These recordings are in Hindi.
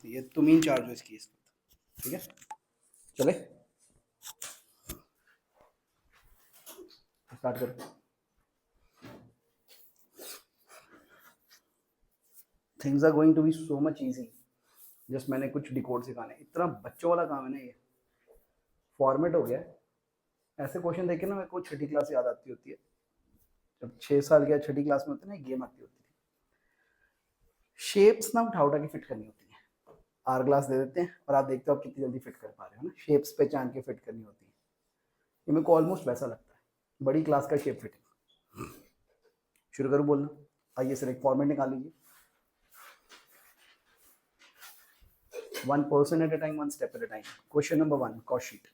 ये तुम ही इंचार्ज हो इसकी, ठीक है? चले स्टार्ट करो। Things are going to be so much easy. Just मैंने कुछ डिकोड सिखाने, इतना बच्चों वाला काम है ना ये, फॉर्मेट हो गया है। ऐसे क्वेश्चन देखे ना मेरे को छठी क्लास याद आती होती है, जब 6 साल के छठी क्लास में होते ना, गेम आती होती थी, शेप्स ना उठा उठा के फिट करनी होती है। आर ग्लास दे देते हैं और आप देखते हो आप कितनी जल्दी फिट कर पा रहे हो ना, शेप्स पहचान के फिट करनी होती है। ये मेरे को ऑलमोस्ट वैसा लगता है, बड़ी क्लास का शेप फिटिंग। शुरू करूँ बोलना? आइए सर, एक फॉर्मेट निकाल लीजिए। 1 person at a time, 1 step at a time. Question number 1, cost sheet.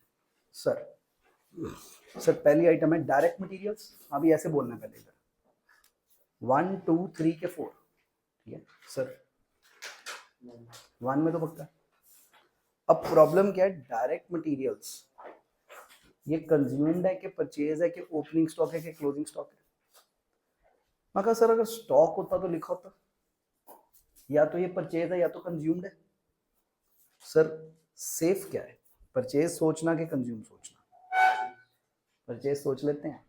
Sir पहली आइटम है डायरेक्ट मटेरियल्स। अभी ऐसे बोलना है पहले, इधर 1 2 3 के 4, ठीक है सर? 1 में तो पक्का। अब प्रॉब्लम क्या है, डायरेक्ट मटेरियल्स ये कंज्यूम्ड है कि परचेज है कि ओपनिंग स्टॉक है कि क्लोजिंग स्टॉक है? मैं कहा सर अगर स्टॉक होता तो लिखा होता, या तो ये परचेज है या तो कंज्यूम्ड है। सर सेफ क्या है, परचेज सोचना कि कंज्यूम सोचना? परचेज सोच लेते हैं।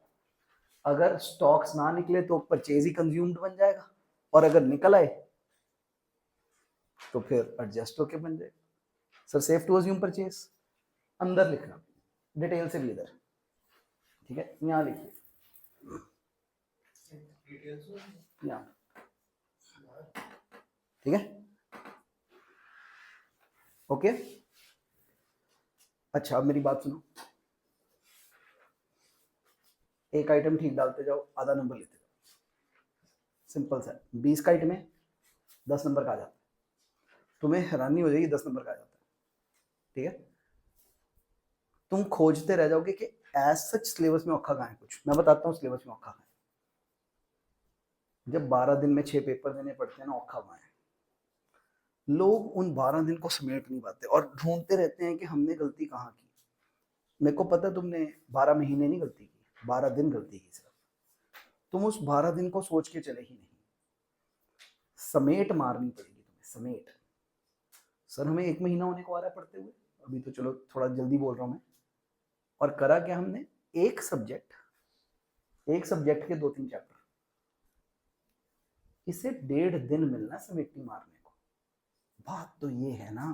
अगर स्टॉक्स ना निकले तो परचेज ही कंज्यूम्ड बन जाएगा, और अगर निकल आए तो फिर एडजस्ट होके बन जाएगा। Sir safe to assume purchase, अंदर लिखना डिटेल से भी इधर, ठीक है? यहाँ लिखिए, यहाँ, ठीक है? ओके। अच्छा अब मेरी बात सुनो, एक आइटम ठीक डालते जाओ, आधा नंबर लेते जाओ। सिंपल सा, 20 का आइटम है, 10 नंबर का आ जाता है। तुम्हें हैरानी हो जाएगी 10 नंबर का आ जाता है, ठीक है? तुम खोजते रह जाओगे कि एज सच सिलेबस में औखा कहाँ है। कुछ मैं बताता हूँ सिलेबस में औखा कहाँ है। जब 12 दिन में 6 पेपर देने पड़ते हैं ना, औखा कहाँ है। लोग उन 12 दिन को समेट नहीं पाते और ढूंढते रहते हैं कि हमने गलती कहाँ की। मेरे को पता तुमने 12 महीने नहीं गलती की, 12 दिन गलती की। सिर्फ तुम उस 12 दिन को सोच के चले ही नहीं, समेट मारनी पड़ेगी तुम्हें, समेट। सर हमें 1 महीना होने को आ रहा है पढ़ते हुए, अभी तो चलो थोड़ा जल्दी बोल रहा हूँ मैं। और करा क्या हमने, एक सब्जेक्ट के 2-3 चैप्टर, इसे 1.5 दिन मिलना समेटनी मारने को। बात तो ये है ना,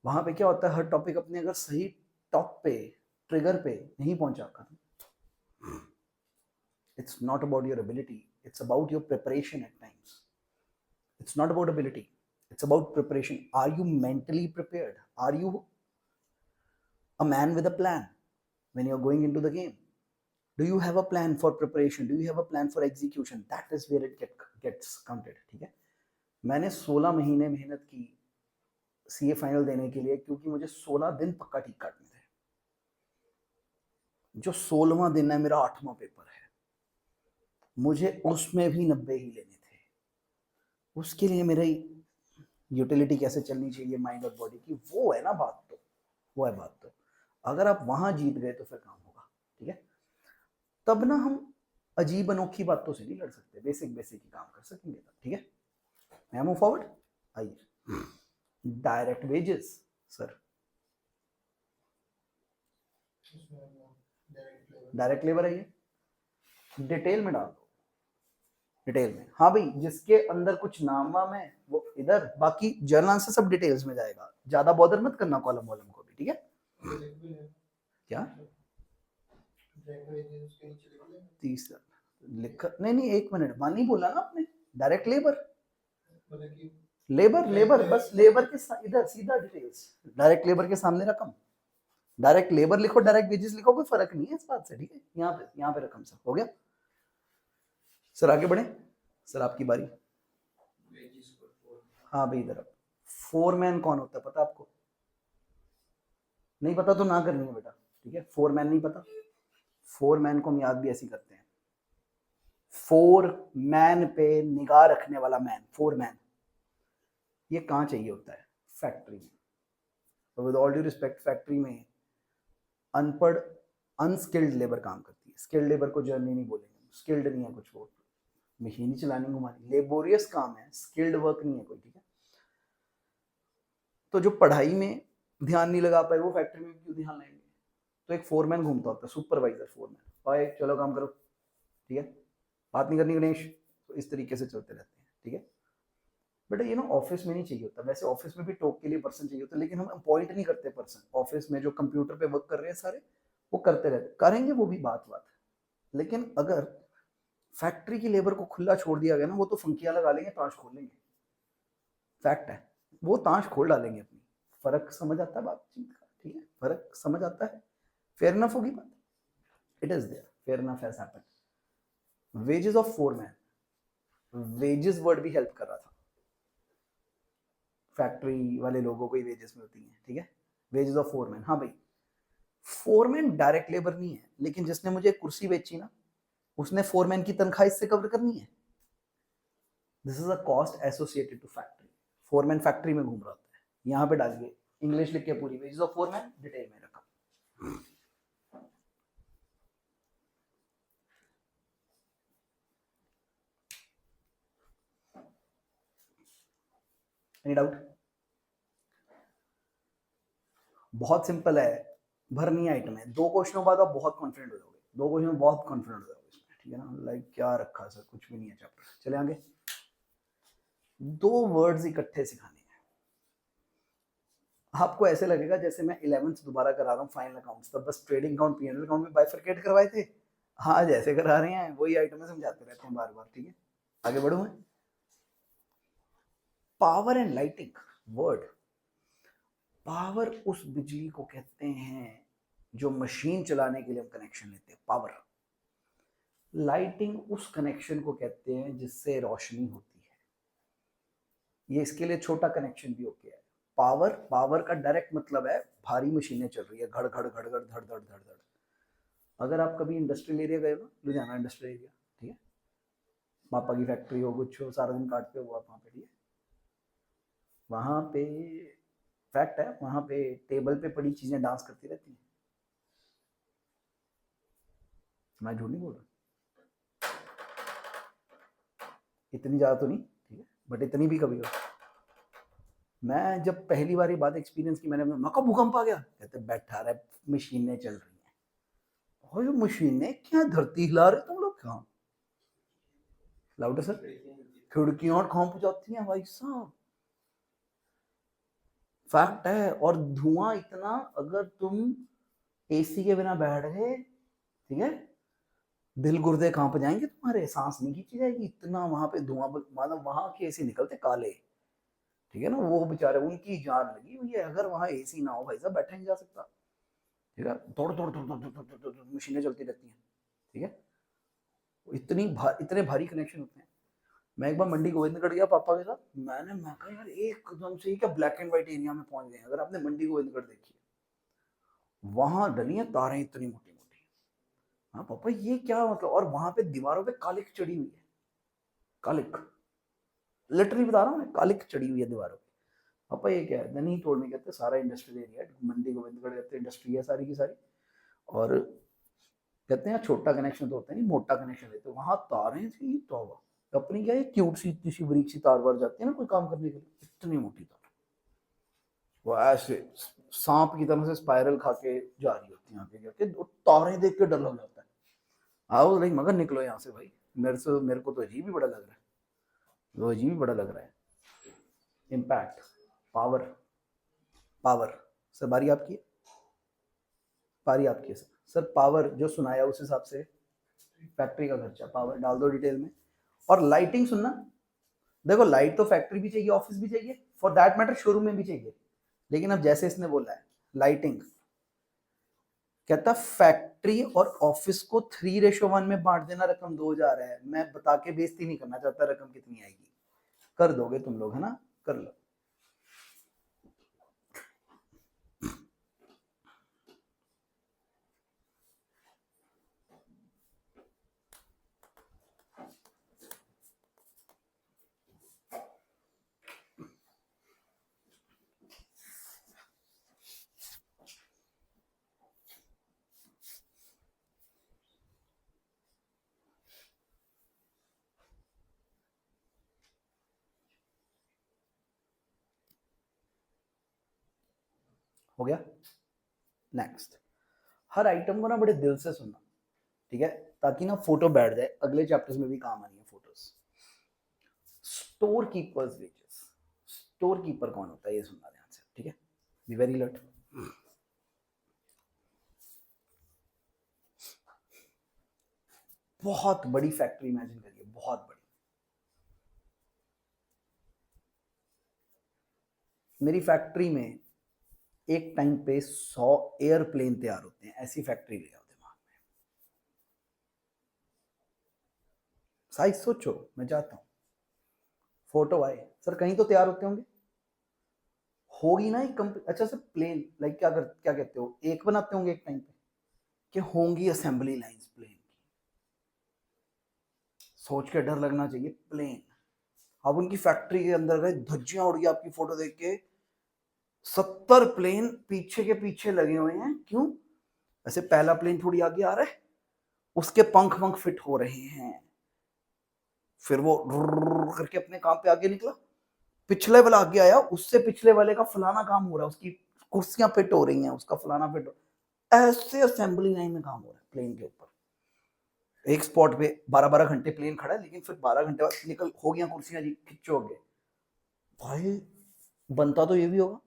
वहां पे क्या होता है, हर टॉपिक अपने अगर सही टॉप पे, ट्रिगर पे नहीं पहुंचा कर, it's not about your ability, it's about your preparation at times. It's not about ability, it's about preparation. Are you mentally prepared? Are you a man with a plan when you're going into the game? Do you have a plan for preparation? Do you have a plan for execution? That is where it gets counted, ठीक है? मैंने 16 महीने मेहनत की सीए फाइनल देने के लिए, क्योंकि मुझे 16 दिन पक्का ठीक काटने थे। जो 16वां दिन है मेरा 8वां पेपर है, मुझे उसमें भी 90 ही लेने थे। उसके लिए मेरी यूटिलिटी कैसे चलनी चाहिए माइंड और बॉडी की, वो है ना बात। तो वो है बात। तो अगर आप वहां जीत गए तो फिर काम होगा, ठीक है? तब ना हम अजीब अनोखी बातों से नहीं लड़ सकते, बेसिक बेसिक ही काम कर सकेंगे तब, ठीक है? मैं मूव फॉरवर्ड। आइए, direct wages. Sir direct labour है, ये डिटेल में डाल दो, डिटेल में। हाँ भाई, जिसके अंदर कुछ नाम वाम है वो इधर, बाकी जर्नल आंसर सब डिटेल्स में जाएगा, ज्यादा बॉदर मत करना कॉलम वॉलम को भी, ठीक है? क्या 30 लिखा नहीं, नहीं 1 मिनट, मान नहीं बोला ना आपने, डायरेक्ट लेबर, लेबर लेबर बस, लेबर के इधर सीधा डिटेल्स, डायरेक्ट लेबर के सामने रकम, डायरेक्ट लेबर लिखो, डायरेक्ट वेजेस लिखो, कोई फर्क नहीं है इस बात से, ठीक है? यहाँ पे रकम सब हो गया। सर आगे बढ़े, सर आपकी बारी। हाँ भाई इधर, फोरमैन कौन होता है पता आपको? नहीं पता तो ना करनी है बेटा, ठीक है? फोरमैन नहीं पता, फोरमैन को हम याद भी ऐसी करते हैं, फोर मैन पे निगाह रखने वाला मैन, फोरमैन। ये कहाँ चाहिए होता है? फैक्ट्री में। तो with all due respect, factory में अनपढ़ अनस्किल्ड लेबर काम करती है। स्किल्ड लेबर को जर्नी नहीं बोलेंगे, स्किल्ड नहीं है कुछ, वो मशीन ही चलानी घुमानी, लेबोरियस काम है, स्किल्ड वर्क नहीं है कोई, ठीक है? तो जो पढ़ाई में ध्यान नहीं लगा पाए वो फैक्ट्री में क्यों ध्यान लगाएंगे? तो एक फोरमैन घूमता होता है, सुपरवाइजर फोरमैन, भाई चलो काम करो, ठीक है, बात नहीं करनी गणेश, तो इस तरीके से चलते रहते हैं, ठीक है। बट ये ना ऑफिस में नहीं चाहिए होता, वैसे ऑफिस में भी टॉक के लिए पर्सन चाहिए होता है, लेकिन हम अपॉइंट नहीं करते पर्सन। ऑफिस में जो कंप्यूटर पे वर्क कर रहे हैं सारे, वो करते रहते, करेंगे वो भी, बात बात है। लेकिन अगर फैक्ट्री की लेबर को खुला छोड़ दिया गया ना, वो तो फंकियां लगा लेंगे, ताश खोल लेंगे, फैक्ट है, वो ताश खोल डालेंगे अपनी। फर्क समझ आता है बातचीत का, ठीक है, फर्क समझ आता है, फेयर इनफ होगी बात, it is there, fair enough has happened. Wages of foreman, wages word भी हेल्प कर रहा था, फैक्ट्री वाले लोगों को ही वेजेस मिलती हैं, ठीक है, वेजेस ऑफ फोरमैन। हाँ भाई, फोरमैन डायरेक्ट लेबर नहीं है, लेकिन जिसने मुझे कुर्सी बेची ना, उसने फोरमैन की तनख्वाह इससे कवर करनी है। This is a cost associated to factory. Foreman factory में घूम रहा होता है, यहाँ पे डालिए इंग्लिश लिख के पूरी, वेजेस ऑफ फोरमैन डिटेल में रखा। Any doubt? बहुत सिंपल है, भरनी आइटम है, 2 क्वेश्चनों बाद आप बहुत कॉन्फिडेंट हो जाओगे, 2 क्वेश्चन में बहुत कॉन्फिडेंट हो जाओगे इसमें, ठीक है ना। लाइक क्या रखा सर, कुछ भी नहीं है चैप्टर, चले आगे। 2 वर्ड्स इकट्ठे सिखाने हैं, आपको ऐसे लगेगा जैसे मैं 11th दोबारा करा रहा हूँ फाइनल अकाउंट्स, तब बस trading account P and L account में बाइफरकेट करवाए थे, हाँ जैसे करा रहे हैं वही आइटमें समझाते रहते हैं बार बार, ठीक है। आगे बढ़ू मैं। Power and lighting word, power उस बिजली को कहते हैं जो मशीन चलाने के लिए हम कनेक्शन लेते हैं, पावर। लाइटिंग उस कनेक्शन को कहते हैं जिससे रोशनी होती है, ये इसके लिए छोटा कनेक्शन भी ओके है। पावर, पावर का डायरेक्ट मतलब है भारी मशीनें चल रही है, घड़ घड़ घड़ घड़ धड़ धड़ धड़ धड़। अगर आप कभी इंडस्ट्रियल एरिया गए हो, लुधियाना इंडस्ट्रियल एरिया, ठीक है, पापा की फैक्ट्री हो, कुछ हो, सारा दिन काटते हो आप वहाँ पे, ठीक है, वहाँ पे फैक्ट है, वहाँ पे टेबल पे पड़ी चीजें डांस करती रहती हैं, मैं झूठ नहीं बोल रहा, इतनी ज्यादा तो नहीं, ठीक है, बट इतनी भी कभी कभी। मैं जब पहली बार ये बात एक्सपीरियंस की, मैंने मका भूकंप आ गया, कहते बैठा रहे, मशीनें चल रही हैं, और ये मशीनें क्या धरती हिला रहे तुम लोग, कहाँ लाउडर सर, खिड़कियां और कांप जाती हैं भाई साहब, फैक्ट है। और धुआं इतना, अगर तुम एसी के बिना बैठ गए, ठीक है, दिल गुर्दे कांप जाएंगे तुम्हारे, सांस नहीं खींची जाएगी, इतना वहां पे धुआं, मतलब वहां के एसी निकलते काले, ठीक है ना, वो बेचारे उनकी जान लगी हुई है, अगर वहां एसी ना हो भाई साहब बैठा नहीं जा सकता, ठीक है, दौड़ दौड़ दौड़ दौड़ दौड़ दौड़ दौड़ मशीनें चलती रहती हैं, ठीक है, इतने भारी कनेक्शन होते हैं। मैं एक बार मंडी गोविंदगढ़ गया पापा के साथ, मैं कहा यार एकदम से क्या ब्लैक एंड व्हाइट एरिया में पहुंच गए। अगर आपने मंडी गोविंदगढ़ देखी है, वहां डली हैं तारें इतनी मोटी मोटी, हाँ पापा ये क्या मतलब, और वहां पे दीवारों पे कालिक चढ़ी हुई है, कालिक, लिटरली बता रहा हूँ मैं, कालिक चढ़ी हुई है दीवारों पे। पापा ये क्या है, नहीं तोड़ने कहते, सारा इंडस्ट्रियल एरिया है, मंडी गोविंदगढ़ कहते हैं, इंडस्ट्री है सारी की सारी, और कहते हैं छोटा कनेक्शन तो होता है नहीं, मोटा कनेक्शन लेते, वहां तारें थी तो अपनी क्या है, क्यूट सी इतनी सी बरीक सी तार वार जाती है ना कोई काम करने के लिए, इतनी मोटी तार, वो ऐसे सांप की तरह से स्पाइरल खा के जा रही होती है, यहाँ पे जाके तारें देख के डर लग जाता है। आओ नहीं मगर निकलो यहाँ से भाई, मेरे को तो अजीब ही बड़ा लग रहा है, वो अजीब ही बड़ा लग रहा है। इम्पैक्ट, पावर, पावर, सर बारी आपकी है, पारी आपकी है सर पावर जो सुनाया उस हिसाब से फैक्ट्री का खर्चा, पावर डाल दो डिटेल में। और लाइटिंग सुनना, देखो लाइट तो फैक्ट्री भी चाहिए, ऑफिस भी चाहिए, फॉर दैट मैटर शोरूम में भी चाहिए, लेकिन अब जैसे इसने बोला है लाइटिंग, कहता फैक्ट्री और ऑफिस को 3:1 में बांट देना, रकम 2000 है, मैं बता के बेइज्जती नहीं करना चाहता रकम कितनी आएगी, कर दोगे तुम लोग, है ना, कर लो। हो गया। नेक्स्ट, हर आइटम को ना बड़े दिल से सुनना, ठीक है, ताकि ना फोटो बैठ जाए, अगले चैप्टर्स में भी काम आनी है photos. Store keepers wages, store keeper कौन होता है ये सुनना ध्यान से, ठीक है, बी वेरी अलर्ट। बहुत बड़ी फैक्ट्री इमेजिन करिए, बहुत बड़ी। मेरी फैक्ट्री में एक टाइम पे 100 एयरप्लेन तैयार होते हैं, ऐसी फैक्ट्री ले आओ दिमाग में। साइज सोचो, मैं जाता हूं, फोटो आए, सर कहीं तो तैयार होते होंगे, होगी ना एक कंपनी। अच्छा सर प्लेन लाइक क्या कहते हो, एक बनाते होंगे एक टाइम पे, कि होंगी असेंबली लाइंस प्लेन की। सोच के डर लगना चाहिए, प्लेन। अब उनकी फैक्ट्री के अंदर गए, धज्जियां उड़ गई आपकी फोटो देख के, 70 प्लेन पीछे के पीछे लगे हुए हैं। क्यों? ऐसे पहला प्लेन थोड़ी आगे आ रहा है, उसके पंख पंख फिट हो रहे हैं, फिर वो करके अपने काम पे आगे निकला, पिछले वाला आगे आया, उससे पिछले वाले का फलाना काम हो रहा है, उसकी कुर्सियां फिट हो रही हैं, उसका फलाना फिट हो, ऐसे असेंबली लाइन में काम हो रहा है प्लेन के ऊपर। एक स्पॉट पे 12-12 घंटे प्लेन खड़ा है, लेकिन फिर 12 घंटे बाद निकल हो गया कुर्सियां जी, खिंचो गए भाई। बनता तो ये भी होगा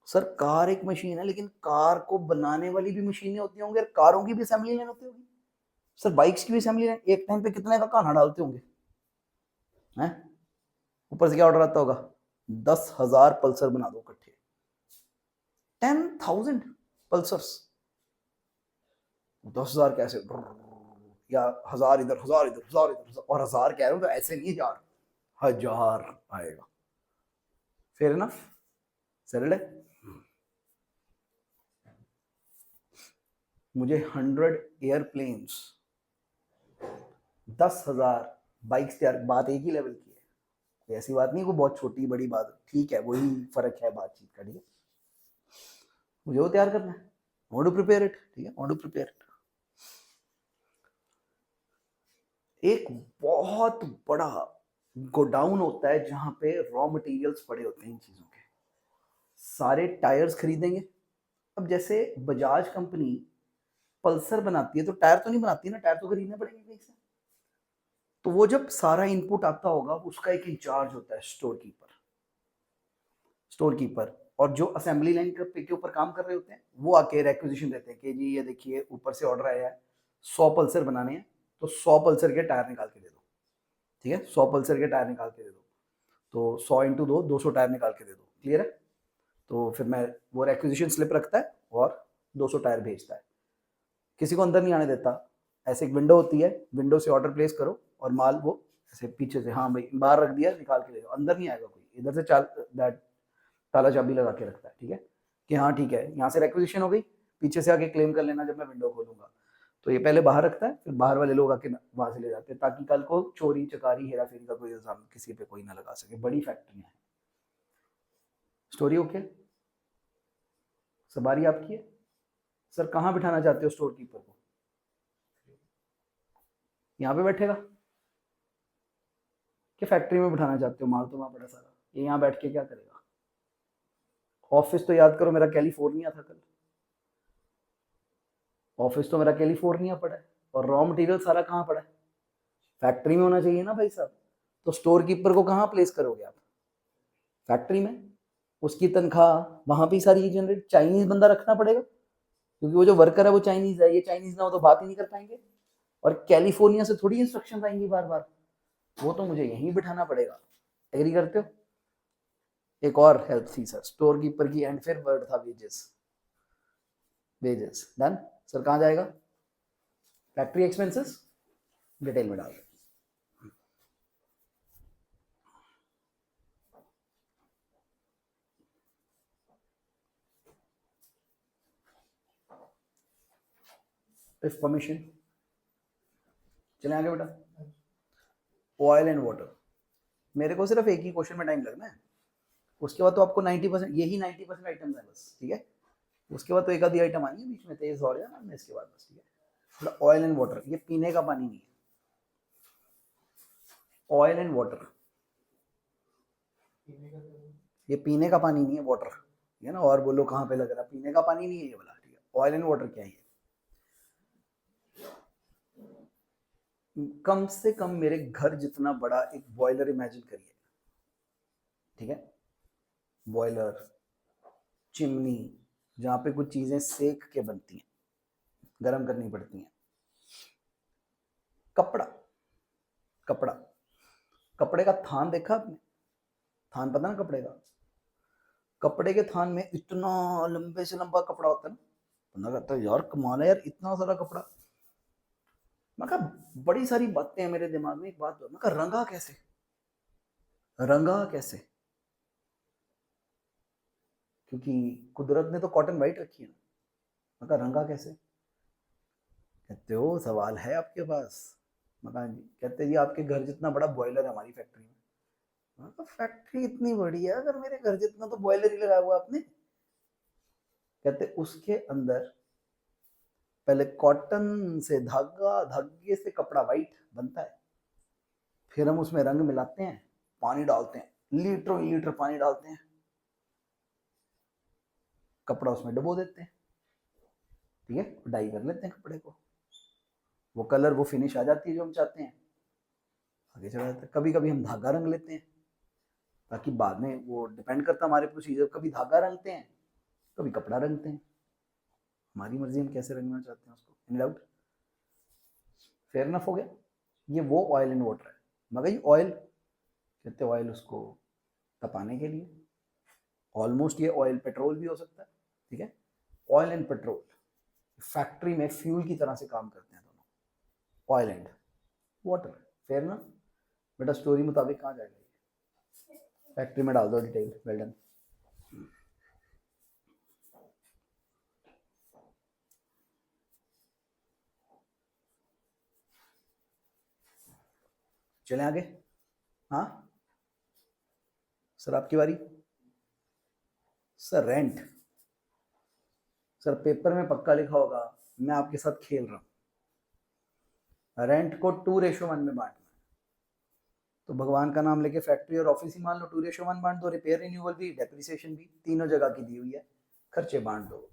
सर, कार एक मशीन है, लेकिन कार को बनाने वाली भी मशीनें होती होंगी, और कारों की भी असेंबली लाइन होती होगी। सर बाइक्स की भी असेंबली लाइन, एक टाइम पे कितने का खाना डालते होंगे हैं? ऊपर से क्या ऑर्डर आता होगा, 10,000 पल्सर बना दो इकट्ठे, 10,000 पल्सर्स, 10,000 कैसे, या 1,000 इधर 1,000 इधर 1,000 इधर, और 1,000 कह रहे हो तो ऐसे नहीं, 1,000 आएगा। फेयर इनफ, सरल है। मुझे 100 एयरप्लेन्स, 10,000 बाइक्स तैयार, बात एक ही लेवल की है, ऐसी बात नहीं कोई बहुत छोटी बड़ी बात, ठीक है, वही फर्क है बातचीत का, ठीक है। मुझे वो तैयार करना है, वांट टू प्रिपेयर इट, ठीक है, वांट टू प्रिपेयर इट। एक बहुत बड़ा गोडाउन होता है जहां पे रॉ मटेरियल्स पड़े होते हैं इन चीजों के, सारे टायर्स खरीदेंगे। अब जैसे बजाज कंपनी पल्सर बनाती है तो टायर तो नहीं बनाती ना, टायर तो खरीदने पड़ेंगे कहीं से। तो वो जब सारा इनपुट आता होगा, उसका एक इंचार्ज होता है स्टोर कीपर, स्टोर कीपर, और जो असेंबली लाइन के ऊपर काम कर रहे होते हैं वो आके रिक्वेजिशन देते हैं कि जी ये देखिए ऊपर से ऑर्डर आया है 100 पल्सर बनाने हैं, तो 100 पल्सर के टायर निकाल के दे दो, ठीक है, 100 पल्सर के टायर निकाल के दे दो, तो 100 इंटू 2, 200 टायर निकाल के दे दो, क्लियर है। तो फिर मैं वो रिक्वेजिशन स्लिप रखता है और 200 टायर भेजता है, किसी को अंदर नहीं आने देता। ऐसे एक विंडो होती है, विंडो से ऑर्डर प्लेस करो और माल वो ऐसे पीछे से, हाँ भाई बाहर रख दिया, निकाल के ले जाओ, अंदर नहीं आएगा कोई, इधर से ताला चाबी लगा के रखता है, ठीक है, कि हाँ ठीक है यहाँ से रिक्वेजिशन हो गई, पीछे से आके क्लेम कर लेना जब मैं विंडो खोलूंगा। तो ये पहले बाहर रखता है, फिर बाहर वाले लोग आके वहां से ले जाते हैं, ताकि कल को चोरी चकारी हेरा फेरी का कोई इल्जाम किसी पे कोई ना लगा सके। बड़ी फैक्ट्रियां हैं। स्टोरी ओके, सवारी आपकी है। सर कहाँ बिठाना चाहते हो स्टोर कीपर को? यहाँ पे बैठेगा कि फैक्ट्री में बिठाना चाहते हो? माल तो वहां पड़ा सारा, ये यहाँ बैठ के क्या करेगा? ऑफिस तो याद करो मेरा कैलिफोर्निया था कल, ऑफिस तो मेरा कैलिफोर्निया पड़ा है, और रॉ मटेरियल सारा कहाँ पड़ा है? फैक्ट्री में होना चाहिए ना भाई साहब। तो स्टोर कीपर को कहाँ प्लेस करोगे आप? फैक्ट्री में। उसकी तनख्वाह वहां भी सारी जनरेट, चाइनीज बंदा रखना पड़ेगा, क्योंकि वो जो वर्कर है वो चाइनीज है, ये चाइनीज ना हो तो बात ही नहीं कर पाएंगे, और कैलिफोर्निया से थोड़ी इंस्ट्रक्शन आएंगी बार बार, वो तो मुझे यहीं बिठाना पड़ेगा। एग्री करते हो? एक और हेल्प थी सर स्टोर कीपर की, एंड फिर वर्ड था वेजेस, वेजेस डन। सर कहाँ जाएगा? फैक्ट्री एक्सपेंसेस डिटेल में डाल, इफ परमिशन। चले आगे बेटा। ऑयल एंड वाटर, मेरे को सिर्फ एक ही क्वेश्चन में टाइम लगना है, उसके बाद तो आपको 90%, यही 90% आइटम्स है बस, ठीक है। उसके बाद तो एक आधी आइटम आनी है बीच में, तेज और ना इसके बाद बस, ठीक है। ऑयल एंड वाटर, ये पीने का पानी नहीं है, ऑयल एंड वाटर, ये पीने का पानी नहीं है, वाटर। ठीक है ना, और बोलो कहाँ पे लग रहा, पीने का पानी नहीं है ये वाला, ठीक है। ऑयल एंड वाटर क्या है? कम से कम मेरे घर जितना बड़ा एक बॉयलर इमेजिन करिए, ठीक है, बॉयलर, चिमनी, जहाँ पे कुछ चीजें सेक के बनती हैं, गर्म करनी पड़ती हैं। कपड़ा, कपड़ा, कपड़े का थान देखा आपने? थान पता ना कपड़े का? कपड़े के थान में इतना लंबे से लंबा कपड़ा होता है ना, बंदा कहता है यार कमाल है यार, इतना सारा कपड़ा। मैं कहा बड़ी सारी बातें हैं मेरे दिमाग में, एक बात मैं कहा रंगा कैसे, रंगा कैसे? क्योंकि कुदरत ने तो कॉटन वाइट रखी है ना। मैं कहा रंगा कैसे? कहते हो सवाल है आपके पास? मैं कहा जी। कहते जी आपके घर जितना बड़ा बॉयलर है हमारी फैक्ट्री में। मैं कहा फैक्ट्री इतनी बड़ी है, अगर मेरे घर जितना तो बॉयलर ही लगा हुआ आपने। कहते उसके अंदर पहले कॉटन से धागा, धागे से कपड़ा वाइट बनता है, फिर हम उसमें रंग मिलाते हैं, पानी डालते हैं, लीटरों लीटर पानी डालते हैं, कपड़ा उसमें डुबो देते हैं, ठीक है, डाई कर लेते हैं कपड़े को, वो कलर, वो फिनिश आ जाती है जो हम चाहते हैं, आगे चला जाता है। कभी कभी हम धागा रंग लेते हैं, ताकि बाद में, वो डिपेंड करता है हमारे प्रोसीजर, कभी धागा रंगते हैं, कभी कपड़ा रंगते हैं, हमारी मर्जी हम कैसे रंगना चाहते हैं उसको। In doubt? फेयर इनफ हो गया? ये वो ऑयल एंड वाटर है। मगर ये ऑयल, कहते ऑयल उसको तपाने के लिए, ऑलमोस्ट ये ऑयल पेट्रोल भी हो सकता है, ठीक है। ऑयल एंड पेट्रोल फैक्ट्री में फ्यूल की तरह से काम करते हैं दोनों, ऑयल एंड वाटर। फेयर ना? बेटा स्टोरी मुताबिक कहाँ जाएगा ये? फैक्ट्री में डाल दो डिटेल। Well done. चलें आगे। हाँ सर आपकी बारी। सर रेंट, सर पेपर में पक्का लिखा होगा, मैं आपके साथ खेल रहा हूँ। रेंट को 2:1 में बांटना है, तो भगवान का नाम लेके फैक्ट्री और ऑफिस ही मान लो, 2:1 बांट दो, रिपेयर रिन्यूअल भी, डेप्रिसिएशन भी, तीनों जगह की दी हुई है, खर्चे बांट दो।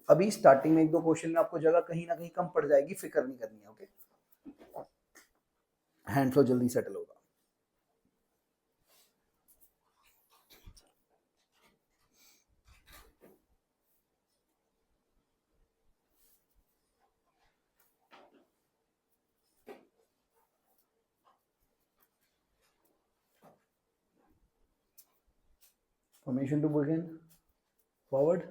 अभी स्टार्टिंग में 1-2 क्वेश्चन में आपको जगह कहीं ना कहीं कम पड़ जाएगी, फिक्र नहीं करनी है, ओके। हैंड फ्लो जल्दी सेटल होगा। Permission to begin. Forward.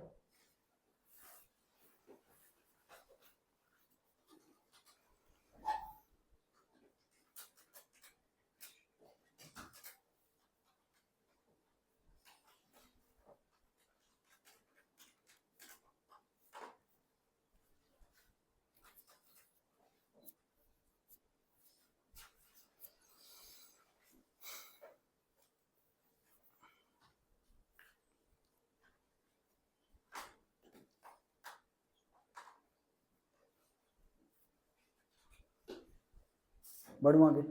बढ़ू आगे।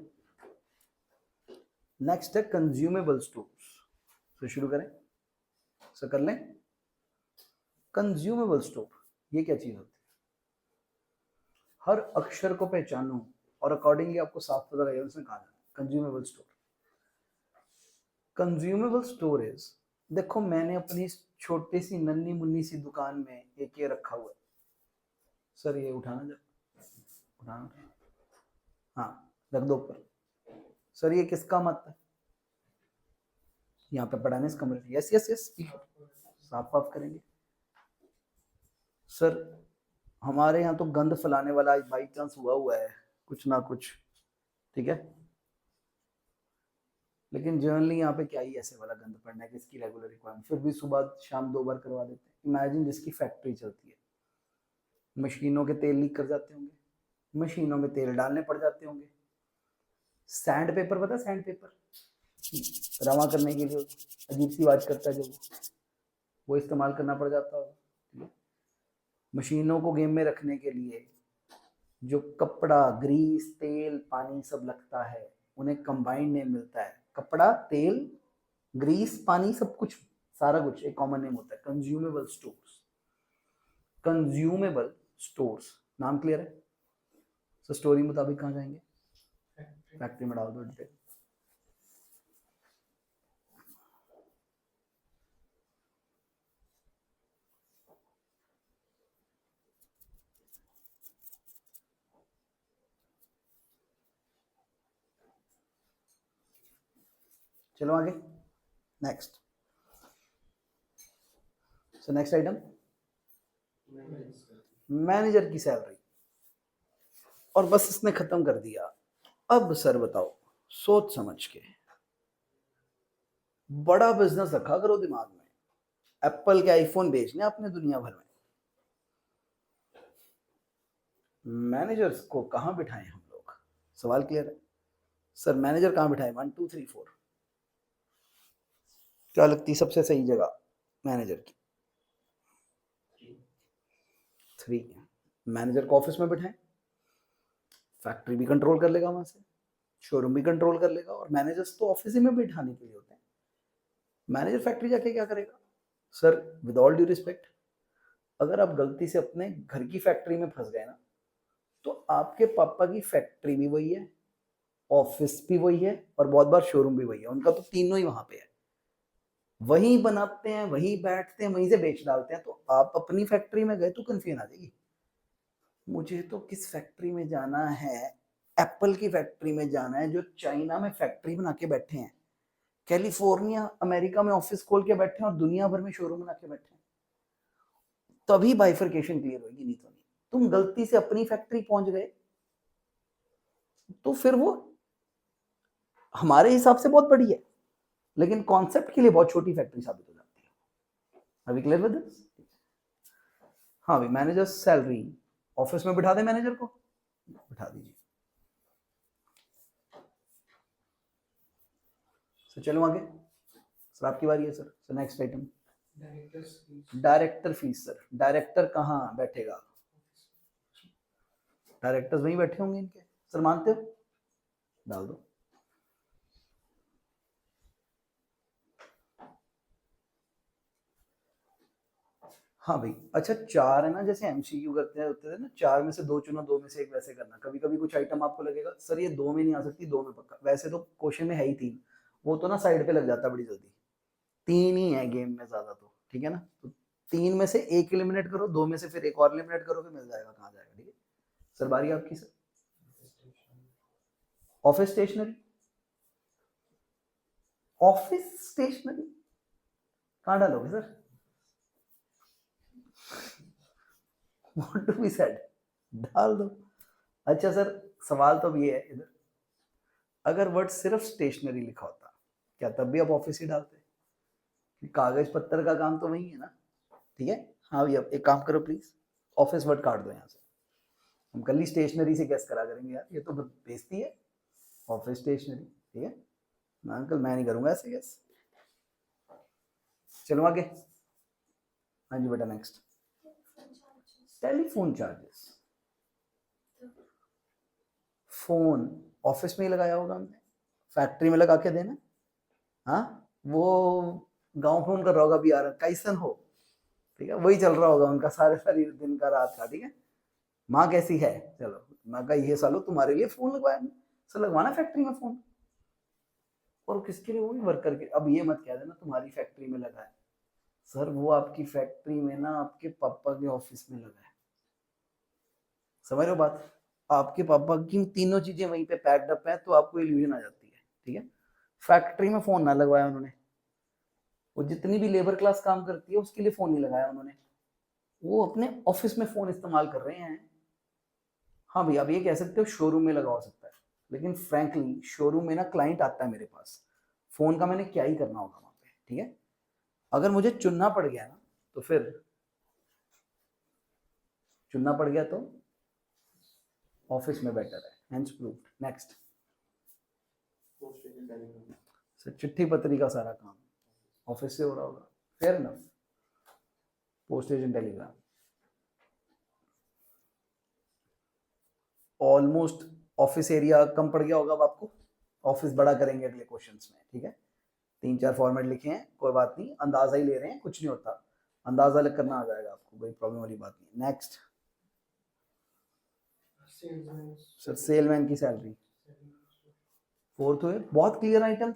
नेक्स्ट है कंज्यूमेबल स्टोर्स। तो शुरू करें, सर कर लें। कंज्यूमेबल स्टोर ये क्या चीज होती है? हर अक्षर को पहचानो और अकॉर्डिंगली आपको साफ पता लगेगा उसमें कहा जाना। Consumable store, consumable store is, देखो मैंने अपनी छोटी सी नन्ही मुन्नी सी दुकान में एक ये रखा हुआ है। सर ये उठाना, जब उठाना, हाँ रख दो ऊपर। सर ये किसका मत है? यहाँ पे पढ़ाने इस कमरे में। यस यस यस, साफ साफ करेंगे। सर हमारे यहाँ तो गंद फैलाने वाला बाई चांस हुआ है कुछ ना कुछ, ठीक है, लेकिन जनरली यहाँ पे क्या ही ऐसे वाला गंद पड़ना है किसकी रेगुलर रिक्वायरमेंट, फिर भी सुबह शाम 2 बार करवा देते हैं। इमेजिन जिसकी फैक्ट्री चलती है, मशीनों के तेल लीक कर जाते होंगे, मशीनों में तेल डालने पड़ जाते होंगे, सैंड पेपर पता है, सैंड पेपर रवा करने के लिए अजीब सी आवाज करता है जो, वो इस्तेमाल करना पड़ जाता होगा। मशीनों को गेम में रखने के लिए जो कपड़ा, ग्रीस, तेल, पानी सब लगता है, उन्हें कंबाइंड नेम मिलता है। कपड़ा, तेल, ग्रीस, पानी सब कुछ सारा कुछ एक कॉमन नेम होता है, कंज्यूमेबल स्टोर्स। कंज्यूमेबल स्टोर्स, नाम क्लियर है? तो स्टोरी मुताबिक कहाँ जाएंगे? फैक्ट्री में डाल दो डिटेल। चलो आगे, next. So next item, manager की सैलरी। और बस इसने खत्म कर दिया। अब सर बताओ, सोच समझ के बड़ा बिजनेस रखा करो दिमाग में, एप्पल के आईफोन बेचने अपने दुनिया भर में, मैनेजर्स को कहां बिठाएं हम लोग? सवाल क्लियर है? सर मैनेजर कहां बिठाएं? 1 2 3 4 क्या लगती है सबसे सही जगह मैनेजर की? 3। मैनेजर को ऑफिस में बिठाएं, फैक्ट्री भी कंट्रोल कर लेगा वहां से, शोरूम भी कंट्रोल कर लेगा, और मैनेजर्स तो ऑफिस ही में बिठाने के लिए होते हैं। मैनेजर फैक्ट्री जाके क्या करेगा? Sir with all due respect, अगर आप गलती से अपने घर की फैक्ट्री में फंस गए ना, तो आपके पापा की फैक्ट्री भी वही है, ऑफिस भी वही है, और बहुत बार शोरूम भी वही है। उनका तो तीनों ही वहां पे है, वहीं बनाते हैं, वहीं बैठते हैं, वहीं से बेच डालते हैं। तो आप अपनी फैक्ट्री में गए तो कंफ्यूजन आ जाएगी। मुझे तो किस फैक्ट्री में जाना है? एप्पल की फैक्ट्री में जाना है, जो चाइना में फैक्ट्री बना के बैठे हैं, कैलिफोर्निया अमेरिका में ऑफिस खोल के बैठे हैं, और दुनिया भर में शोरूम बना के बैठे हैं। तभी बाइफर्केशन क्लियर होगी, नहीं तो नहीं। तुम गलती से अपनी फैक्ट्री पहुंच गए तो फिर वो हमारे हिसाब से बहुत बड़ी है, लेकिन कॉन्सेप्ट के लिए बहुत छोटी फैक्ट्री साबित हो जाती है। अभी क्लियर विद दिस? हाँ भाई, मैनेजर सैलरी ऑफिस में बिठा दे, मैनेजर को बिठा दीजिए। सर चलो आगे, सर आपकी बारी है sir. Sir next item, director fees. Sir director कहाँ बैठेगा? डायरेक्टर्स वहीं बैठे होंगे इनके। सर मानते हो? डाल दो। हाँ भाई, अच्छा 4 है ना, जैसे एमसीक्यू करते हैं होते थे ना, 4 में से 2 चुनो, 2 में से 1 वैसे करना। कभी कभी कुछ आइटम आपको लगेगा सर ये 2 में नहीं आ सकती, 2 में पक्का। वैसे तो क्वेश्चन में है ही 3, वो तो ना साइड पे लग जाता बड़ी जल्दी। 3 ही है गेम में ज्यादा, तो ठीक है ना। तो 3 में से 1 एलिमिनेट करो, 2 में से फिर एक और एलिमिनेट करो, फिर मिल जाएगा कहाँ जाएगा। ठीक है सर, बारी आपकी sir. Office stationery. Office stationery कहाँ डालोगे sir? What to be said, डाल दो। अच्छा सर, सवाल तो अब ये है इधर, अगर वर्ड सिर्फ स्टेशनरी लिखा होता, क्या तब भी आप ऑफिस ही डालते? कागज पत्थर का काम तो वही है ना। ठीक है, हाँ भैया एक काम करो प्लीज, ऑफिस वर्ड काट दो यहाँ से। हम कल ही स्टेशनरी से गैस करा करेंगे यार, ये तो बेइज्जती है। ऑफिस स्टेशनरी, ठीक है ना अंकल, मैं नहीं करूंगा ऐसे गैस। चलो आगे। हाँ जी बेटा, next. Telephone charges. Phone office में ही लगाया होगा हमने, फैक्ट्री में लगा के देना। हाँ, वो गांव फोन कर रहा होगा भी यार, कैसन हो, ठीक है, वही चल रहा होगा उनका सारे सारी दिन का रात का। ठीक है, माँ कैसी है, चलो माँ का ये सालो तुम्हारे लिए फोन लगवाया, सर लगवाना फैक्ट्री में फोन। और किसके लिए? वो भी वर्कर के। अब ये मत कह देना तुम्हारी फैक्ट्री में लगा है, सर वो आपकी फैक्ट्री में ना आपके पापा के ऑफिस में लगा है। समझ रहे हो बात? आपके पापा की तीनों चीजें वहीं पे पैक्ड अप है, तो आपको इल्यूजन आ जाती है। ठीक है, फैक्ट्री में फोन ना लगवाया उन्होंने, वो जितनी भी लेबर क्लास काम करती है उसके लिए फोन नहीं लगाया उन्होंने, वो अपने ऑफिस में फोन इस्तेमाल कर रहे हैं। हाँ भैया, आप ये कह सकते हो शोरूम में लगा हो सकता है, लेकिन फ्रैंकली शोरूम में ना क्लाइंट आता है मेरे पास, फोन का मैंने क्या ही करना होगा वहां पे। ठीक है, अगर मुझे चुनना पड़ गया ना, तो फिर चुनना पड़ गया तो ऑफिस में बेटर है, हेंस प्रूव्ड। नेक्स्ट। सर चिट्ठी पत्री का सारा काम ऑफिस से हो रहा होगा, fair enough. Postage and telegram almost office area कम पड़ गया होगा अब आपको, ऑफिस बड़ा करेंगे अगले क्वेश्चंस में। ठीक है, 3-4 फॉर्मेट लिखे हैं, कोई बात नहीं, अंदाजा ही ले रहे हैं, कुछ नहीं होता, अंदाजा अलग करना आ जाएगा आपको, कोई प्रॉब्लम वाली बात नहीं। नेक्स्ट सर, सेलमैन की सैलरी 4th हुए, बहुत clear item.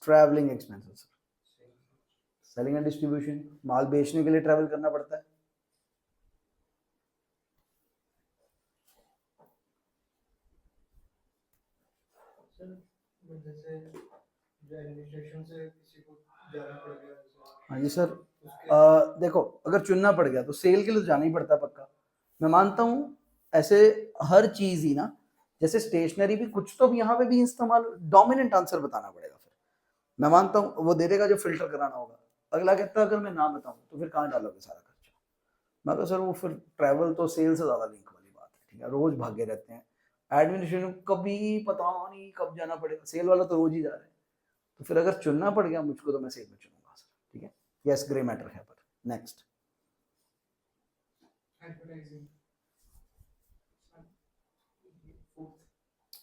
Travelling expenses, selling and distribution, माल बेचने के लिए ट्रैवल करना पड़ता है। हाँ जी सर, देखो अगर चुनना पड़ गया तो सेल के लिए तो जाना ही पड़ता है पक्का, मैं मानता हूँ। ऐसे हर चीज ही ना, जैसे स्टेशनरी भी, कुछ तो भी यहाँ पे भी इस्तेमाल, डोमिनेंट आंसर बताना पड़ेगा फिर, मैं मानता हूँ वो दे देगा जो फिल्टर कराना होगा। अगला कहता है अगर मैं ना बताऊँ तो फिर कहाँ डालोगे सारा खर्चा, मैं कहा सर वो फिर ट्रैवल तो सेल से ज्यादा लिंक वाली बात है, ठीक है, रोज भागे रहते हैं, एडमिनिस्ट्रेशन कभी पता नहीं कब जाना पड़ेगा, सेल वाला तो रोज ही जा रहा है, तो फिर अगर चुनना पड़ गया मुझको तो मैं सेल में चुनूंगा सर, ठीक है, यस ग्रे मैटर है पर। नेक्स्ट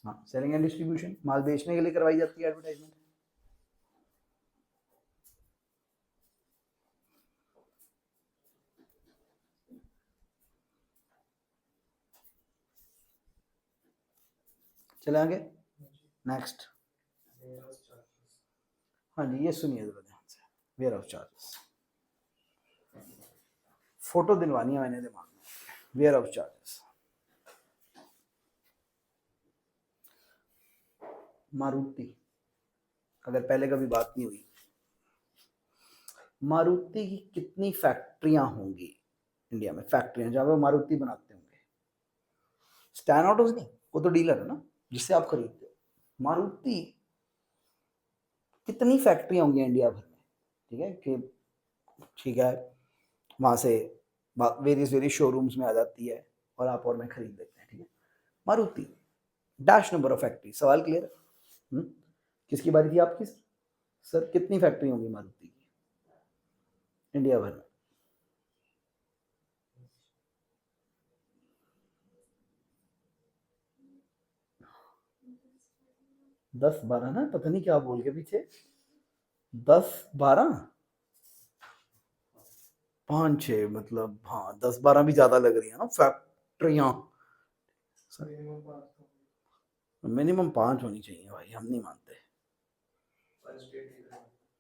हाँ, सेलिंग एंड डिस्ट्रीब्यूशन, माल बेचने के लिए करवाई जाती है एडवर्टाइजमेंट। चले आगे, नेक्स्ट। हाँ जी, ये सुनिए जरा ध्यान से, वेयर हाउस चार्जेस, फोटो दिलवानी है मैंने दिमाग में, वेयर हाउस चार्जेस। मारुति, अगर पहले कभी बात नहीं हुई, मारुति की कितनी फैक्ट्रियां होंगी इंडिया में, फैक्ट्रियां जहां पे मारुति बनाते होंगे, स्टैन ऑटोज नहीं, वो तो डीलर है ना जिससे आप खरीदते हो, मारुति कितनी फैक्ट्रियां होंगी इंडिया भर में, ठीक है, कि ठीक है वहां से वेरियस वेरियस शोरूम्स में आ जाती है और आप और मैं खरीद लेते हैं, ठीक है, Maruti dash number of factory. सवाल क्लियर है? किसकी बारी थी आपकी सर, कितनी फैक्ट्री होंगी मारुति की इंडिया भर में? 10-12 ना, पता नहीं क्या बोल के पीछे, 10-12, 5-6, मतलब हाँ 10-12 भी ज्यादा लग रही है ना फैक्ट्रियां, मिनिमम 5 होनी चाहिए भाई, हम नहीं मानते,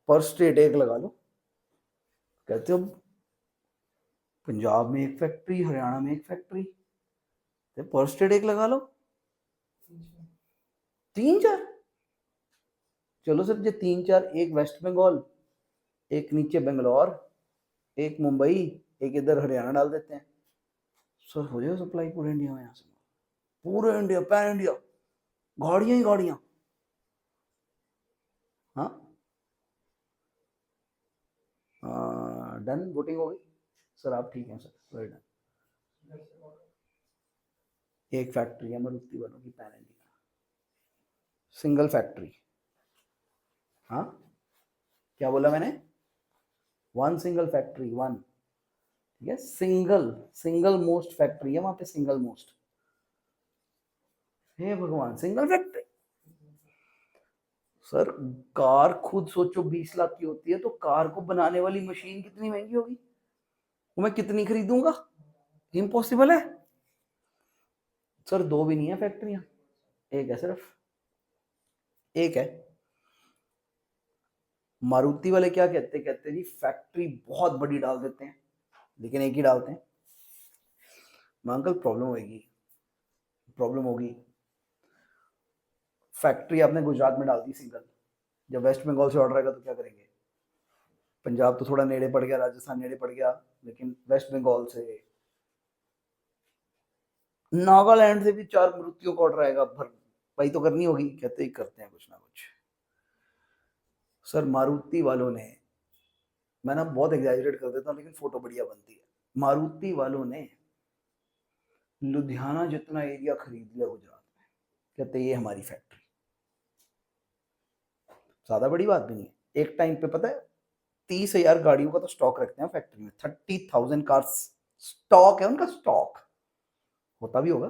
पर स्टेट एक लगा लो, कहते हो पंजाब में एक फैक्ट्री, हरियाणा में एक फैक्ट्री, तो पर स्टेट एक लगा लो, 3-4, चलो सर ये 3-4, एक वेस्ट बंगाल, एक नीचे बेंगलोर, एक मुंबई, एक इधर हरियाणा डाल देते हैं, सर हो जाए सप्लाई पूरे इंडिया में, यहाँ से पूरे इंडिया, पैन इंडिया, गाड़ियां ही गाड़ियां। हाँ डन, वोटिंग हो गई सर, आप ठीक हैं सर, वेरी डन। एक फैक्ट्री है मारुति वालों की पैन इंडिया, सिंगल फैक्ट्री, हाँ क्या बोला मैंने, वन सिंगल फैक्ट्री, वन, ठीक है, सिंगल, सिंगल मोस्ट फैक्ट्री है वहां पे, सिंगल मोस्ट, हे भगवान, सिंगल फैक्ट्री। सर कार खुद सोचो 20 लाख की होती है, तो कार को बनाने वाली मशीन कितनी महंगी होगी, वो मैं कितनी खरीदूंगा, इम्पॉसिबल है सर। 2 भी नहीं है फैक्ट्रियां, एक है सिर्फ, एक है। मारुति वाले क्या कहते कहते जी फैक्ट्री बहुत बड़ी डाल देते हैं लेकिन एक ही डालते हैं, मैं अंकल प्रॉब्लम होगी, प्रॉब्लम होगी, फैक्ट्री आपने गुजरात में डाल दी सिंगल, जब वेस्ट बंगाल से ऑर्डर आएगा तो क्या करेंगे, पंजाब तो थोड़ा नेड़े पड़ गया, राजस्थान नेड़े पड़ गया, लेकिन वेस्ट बंगाल से, नागालैंड से भी 4 मारुतियों का ऑर्डर आएगा, भर भाई तो करनी होगी, कहते ही करते हैं कुछ ना कुछ। सर मारुति वालों ने, मैं ना बहुत एग्जैजरेट कर देता हूँ लेकिन फोटो बढ़िया बनती है, मारुति वालों ने लुधियाना जितना एरिया खरीद लिया गुजरात में, कहते ये हमारी फैक्ट्री। ज्यादा बड़ी बात भी नहीं है। एक टाइम पे पता है 30,000 गाड़ियों का तो स्टॉक रखते हैं फैक्ट्री में। 30,000 कार्स स्टॉक है उनका, स्टॉक होता भी होगा।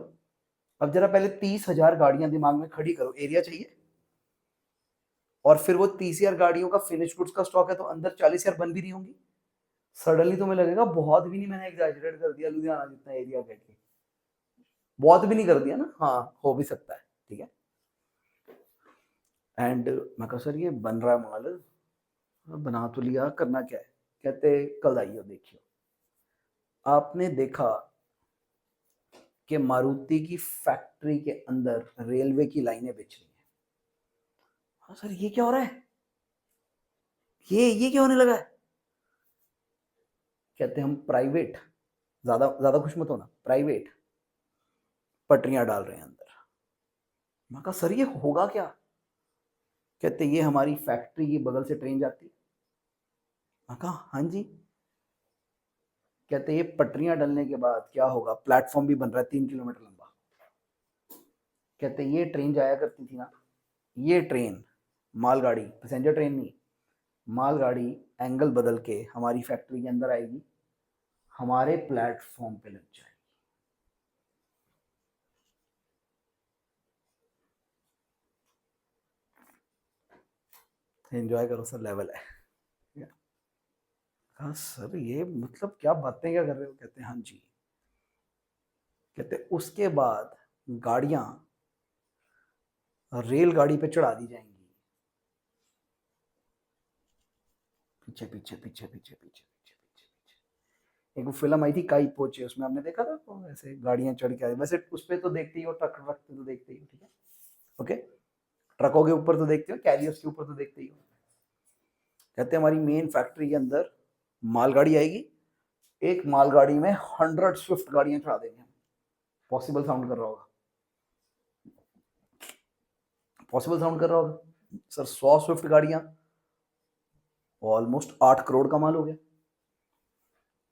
अब जरा पहले 30,000 गाड़ियां दिमाग में खड़ी करो, एरिया चाहिए, और फिर वो 30,000 गाड़ियों का फिनिश गुड्स का स्टॉक है तो अंदर 40,000 बन भी रही होंगी। सडनली तुम्हें लगेगा बहुत भी नहीं, मैंने एग्जैजरेट कर दिया लुधियाना जितना एरिया कह के, बहुत भी नहीं कर दिया ना, हाँ हो भी सकता है, ठीक है। एंड मैं कहा सर ये बन रहा है माल, बना तो लिया, करना क्या है। कहते कल आइयो देखियो। आपने देखा कि मारुति की फैक्ट्री के अंदर रेलवे की लाइनें बिछ रही हैं। हाँ सर ये क्या हो रहा है, ये क्या होने लगा है। कहते हम प्राइवेट, ज्यादा ज्यादा खुश मत होना, प्राइवेट पटरियां डाल रहे हैं अंदर। मैं कहा सर ये होगा क्या। कहते ये हमारी फैक्ट्री की बगल से ट्रेन जाती है। मैं कहा हाँ जी। कहते ये पटरियां डलने के बाद क्या होगा, प्लेटफॉर्म भी बन रहा है 3 किलोमीटर लंबा। कहते ये ट्रेन जाया करती थी ना, ये ट्रेन मालगाड़ी, पैसेंजर ट्रेन नहीं, मालगाड़ी एंगल बदल के हमारी फैक्ट्री के अंदर आएगी, हमारे प्लेटफॉर्म पे लग जाएगी। एंजॉय करो सर, लेवल है। हाँ सर ये मतलब क्या बातें क्या कर रहे हो। कहते हैं हाँ जी। कहते उसके बाद गाड़ियां रेलगाड़ी पे चढ़ा दी जाएंगी, पीछे पीछे पीछे पीछे पीछे पीछे पीछे पीछे। एक वो फिल्म आई थी काई पोचे, उसमें आपने देखा था तो ऐसे गाड़ियां चढ़ के आ रही, वैसे उस पे तो देखते ही हो, ट्रक ट्रक पे तो देखते ही हो, ठीक है ओके, ट्रकों के ऊपर तो देखते हो, कैरियर्स के ऊपर तो देखते ही हो। कहते हैं हमारी मेन फैक्ट्री के अंदर मालगाड़ी आएगी, एक मालगाड़ी में 100 स्विफ्ट गाड़ियां चढ़ा देंगे हम। पॉसिबल साउंड कर रहा होगा, पॉसिबल साउंड कर रहा होगा सर। 100 स्विफ्ट गाड़ियां, ऑलमोस्ट 8 करोड़ का माल हो गया।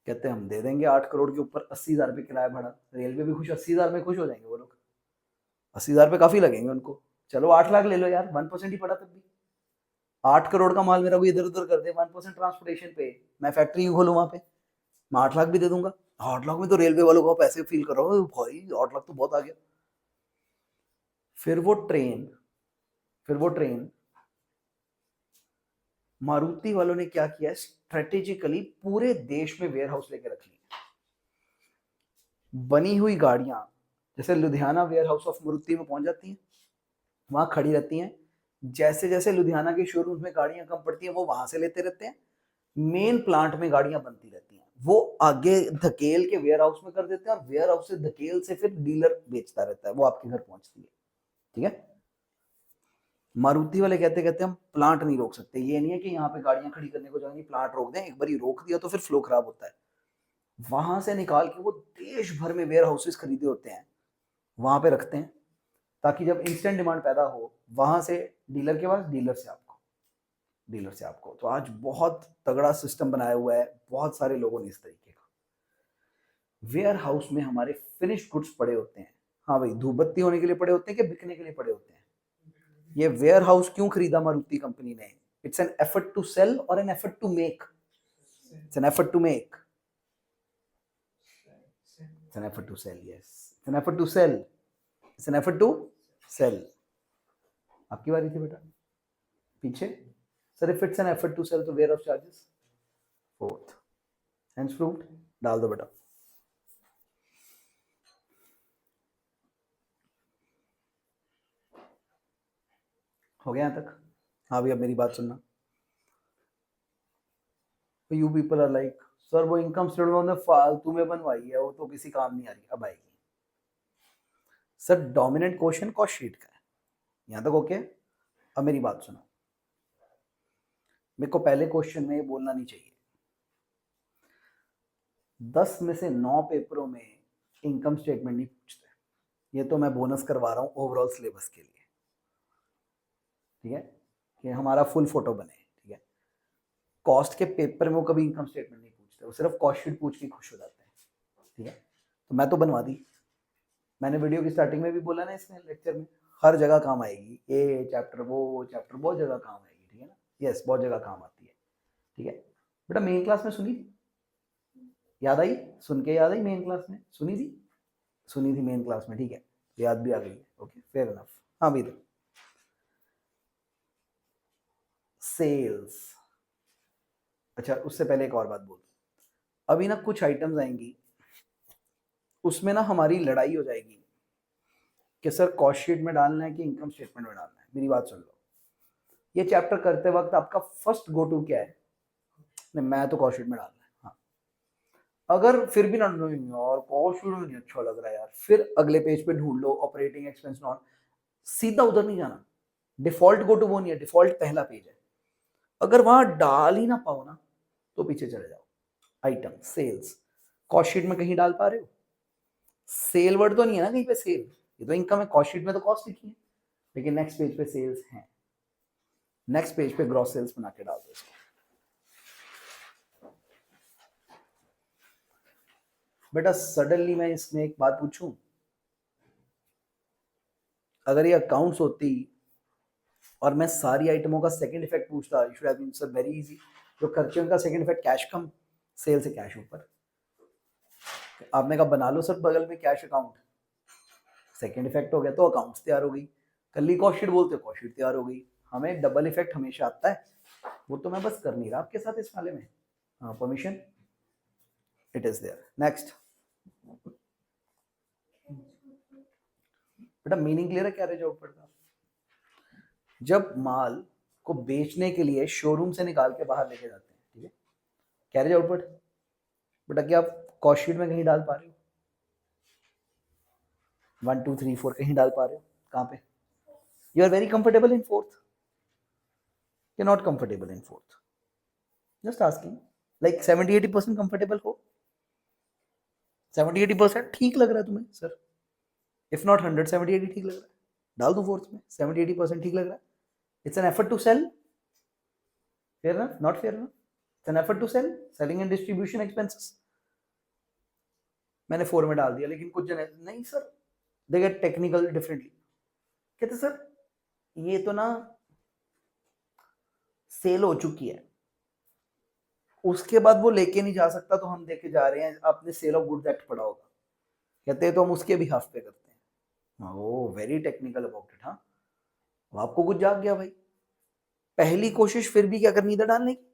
कहते हैं हम दे देंगे 8 करोड़ के ऊपर 80,000 रुपये किराया भाड़ा, रेलवे भी खुश, 80,000 में खुश हो जाएंगे वो लोग। 80,000 रुपये काफी लगेंगे उनको, चलो 8 लाख ले लो यार, 1% ही पड़ा तब भी। 8 करोड़ का माल मेरा कोई इधर उधर कर दे, 1% ट्रांसपोर्टेशन पे, मैं फैक्ट्री खोलूँ वहां पे, मैं 8 लाख भी दे दूंगा। 8 लाख में तो रेलवे वालों को पैसे फील कर रहा हूँ भाई, 8 लाख तो बहुत आ गया। फिर वो ट्रेन, फिर वो ट्रेन मारुति वालों ने क्या किया, स्ट्रेटेजिकली पूरे देश में वेयर हाउस लेके रख ली। बनी हुई गाड़ियां जैसे Ludhiana warehouse of Maruti में पहुंच जाती हैं, वहां खड़ी रहती हैं। जैसे जैसे लुधियाना के शोरूम में गाड़ियां कम पड़ती हैं वो वहां से लेते रहते हैं। मेन प्लांट में गाड़ियां बनती रहती हैं, वो आगे धकेल के वेयर हाउस में कर देते हैं, और वेयर हाउस से धकेल से फिर डीलर बेचता रहता है, वो आपके घर पहुंचती है, ठीक है। मारुति वाले कहते कहते हम प्लांट नहीं रोक सकते, ये नहीं है कि यहाँ पे गाड़ियां खड़ी करने को जाएंगी प्लांट रोक दें, एक बार रोक दिया तो फिर फ्लो खराब होता है। वहां से निकाल के वो देश भर में वेयर हाउसेस खरीदे होते हैं, वहां पे रखते हैं, ताकि जब इंस्टेंट डिमांड पैदा हो वहां से डीलर के पास, डीलर से आपको, डीलर से आपको। तो आज बहुत तगड़ा सिस्टम बनाया हुआ है बहुत सारे लोगों ने इस तरीके का। वेयर हाउस में हमारे फिनिश गुड्स पड़े होते हैं, हाँ भाई धूप बत्ती होने के लिए पड़े होते हैं कि बिकने के लिए पड़े होते हैं। ये वेयर हाउस क्यों खरीदा मारुति कंपनी ने, it's an effort to sell और an effort to make, it's an effort to make, it's an effort to sell, yes it's an effort to sell, it's an effort to sell. आपकी बारी थी बेटा, पीछे। Sir if it's an effort to sell तो warehouse charges fourth, hence proved, डाल दो बेटा। हो गया यहाँ तक। हाँ भैया मेरी बात सुनना। You people are like sir वो इनकम स्टेटमेंट उन्होंने फालतू में बनवाई है, वो तो किसी काम नहीं आ रही, अब आएगी। Sir dominant question cost sheet का है, यहाँ तक ओके। अब मेरी बात सुनो, मेरे को पहले क्वेश्चन में ये बोलना नहीं चाहिए, 10 में से 9 पेपरों में इनकम स्टेटमेंट नहीं पूछते, ये तो मैं बोनस करवा रहा हूँ ओवरऑल सिलेबस के लिए, ठीक है, कि हमारा फुल फोटो बने, ठीक है। कॉस्ट के पेपर में वो कभी इनकम स्टेटमेंट नहीं पूछते, वो सिर्फ कॉस्ट शीट पूछ के खुश हो जाते हैं, ठीक है। तो मैं तो बनवा दी, मैंने वीडियो की स्टार्टिंग में भी बोला ना इसमें लेक्चर में, हर जगह काम आएगी, ये चैप्टर वो चैप्टर बहुत जगह काम आएगी, ठीक है ना। यस, बहुत जगह काम आती है, ठीक है बेटा। मेन क्लास में सुनी थी, याद आई, सुन के याद आई, मेन क्लास में सुनी थी मेन क्लास में, ठीक है, याद भी आ गई। Okay, fair enough. हाँ भी, सेल्स। अच्छा, उससे पहले एक और बात बोल, अभी ना कुछ आइटम्स आएंगी, उसमें ना हमारी लड़ाई हो जाएगी कि सर कॉस्ट शीट में डालना है कि इनकम स्टेटमेंट में डालना है। मेरी बात सुन लो, ये चैप्टर करते वक्त आपका फर्स्ट गो टू क्या है? नहीं, मैं तो कॉस्ट शीट में डालना है। हाँ, अगर फिर भी ना और कॉस्ट शीट में नहीं अच्छा लग रहा है यार, फिर अगले पेज पे ढूंढ लो ऑपरेटिंग एक्सपेंस नॉन, सीधा उधर नहीं जाना। डिफॉल्ट गो टू वो नहीं है, डिफॉल्ट पहला पेज है। अगर वहां डाल ही ना पाओ ना तो पीछे चले जाओ। आइटम सेल्स, कॉस्ट शीट में कहीं डाल पा रहे हो? सेल वर्ड तो नहीं है ना कहीं पे, सेल, ये तो इनकम है, कॉस्ट शीट में तो कॉस्ट लिखी है, लेकिन नेक्स्ट पेज पे सेल्स है। नेक्स्ट पेज पे ग्रॉस सेल्स बना के डाल दो इसको। बेटा सडनली मैं इसमें एक बात पूछूं, अगर ये अकाउंट्स होती और मैं सारी आइटमों का सेकंड इफेक्ट पूछता, you should have been sir very easy. जो खर्चे उनका सेकंड इफेक्ट कैश कम, सेल से कैश ऊपर। आपने कहा बना लो सर बगल में कैश अकाउंट, सेकंड इफेक्ट हो गया तो अकाउंट्स तैयार हो गई। कल ही कॉस्ट शीट बोलते हो, कॉस्ट शीट तैयार हो गई। हमें डबल इफेक्ट हमेशा आता है, वो तो मैं बस कर नहीं रहा आपके साथ इस वाले में। हाँ, permission it is there. Next बेटा, मीनिंग क्लियर है कैरेज आउटपुट का? जब माल को बेचने के लिए शोरूम से निकाल के बाहर लेके जाते हैं, ठीक है, कैरेज आउटपुट। बेटा क्या आप कॉस्ट शीट में कहीं डाल पा रहे हो? 1 2 3 4 कहीं डाल पा रहे हो? कहाँ पे? You are very comfortable in fourth, you not comfortable in fourth? Just asking, like 70-80% comfortable हो? 70-80% ठीक लग रहा है तुम्हें सर? इफ नॉट 100, 70-80 ठीक लग रहा है, डाल दो फोर्थ में। 70-80% ठीक लग रहा है, it's an effort to sell, fair ना, नॉट फेयर ना, it's an effort to sell, selling and distribution expenses. मैंने 4 में डाल दिया, लेकिन कुछ जने नहीं sir, they get technical differently, कहते सर ये तो ना सेल हो चुकी है, उसके बाद वो लेके नहीं जा सकता, तो हम लेके जा रहे हैं, आपने सेल ऑफ गुड्स एक्ट पढ़ा होगा, कहते हैं तो हम उसके भी हाफ पे करते हैं। ओ वेरी टेक्निकल अबाउट इट। हाँ, आपको कुछ जाग गया भाई, पहली कोशिश फिर भी क्या करनी था, डालने की,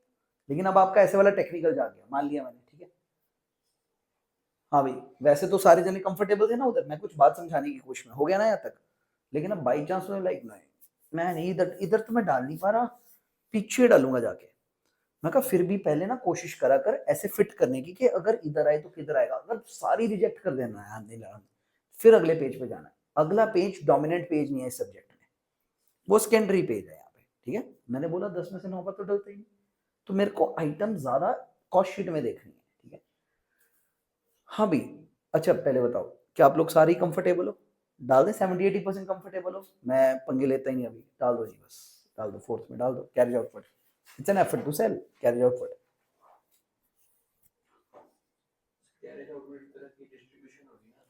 लेकिन अब आपका ऐसे वाला टेक्निकल जाग गया, मान लिया मैंने, ठीक है। हाँ भाई, वैसे तो सारे जने कंफर्टेबल थे ना उधर, मैं कुछ बात समझाने की कोशिश में हो गया ना यहाँ तक, लेकिन अब बाई चांस लाइक नहीं, मैं नहीं, इधर इधर तो मैं डाल नहीं पा रहा, पीछे डालूंगा जाके। मैं कहा फिर भी पहले ना कोशिश करा कर ऐसे फिट करने की कि अगर इधर आए तो किधर आएगा, अगर सारी रिजेक्ट कर देना है नहीं लगा, फिर अगले पेज पे जाना है। अगला पेज डोमिनेंट पेज नहीं है इस सब्जेक्ट में, वो सेकेंडरी पेज है यहाँ पे, ठीक है। मैंने बोला 10 में से 9 पर तो डलता ही नहीं, तो मेरे को आइटम ज्यादा कॉस्ट शीट में देखनी है, ठीक है। हाँ भी, अच्छा पहले बताओ क्या आप लोग सारे कंफर्टेबल हो? डाल दे 70-80% कंफर्टेबल हो, मैं पंगे लेता ही नहीं अभी, डाल दो जी बस, डाल दो फोर्थ में, डाल दो carriage output, it's an effort to sell, carriage output.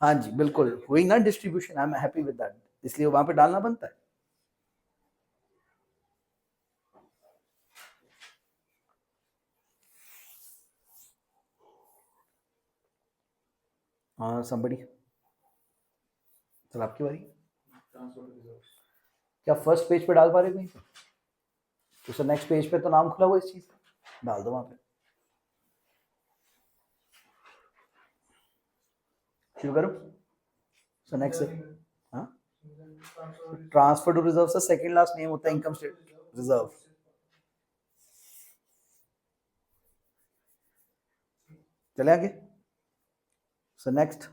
हाँ जी बिल्कुल हुई ना distribution, I am happy with that, इसलिए वहां पे डालना बनता है। हाँ somebody, चल आपकी बारी। क्या फर्स्ट पेज पे डाल पा रहे कहीं पे? तो सर नेक्स्ट पेज पे तो नाम खुला हुआ इस चीज का, डाल दो वहां पे, शुरू करो। सो नेक्स्ट, हाँ, ट्रांसफर टू रिजर्व से सेकंड लास्ट नेम होता है इनकम स्टेट रिजर्व। चले आगे। सो नेक्स्ट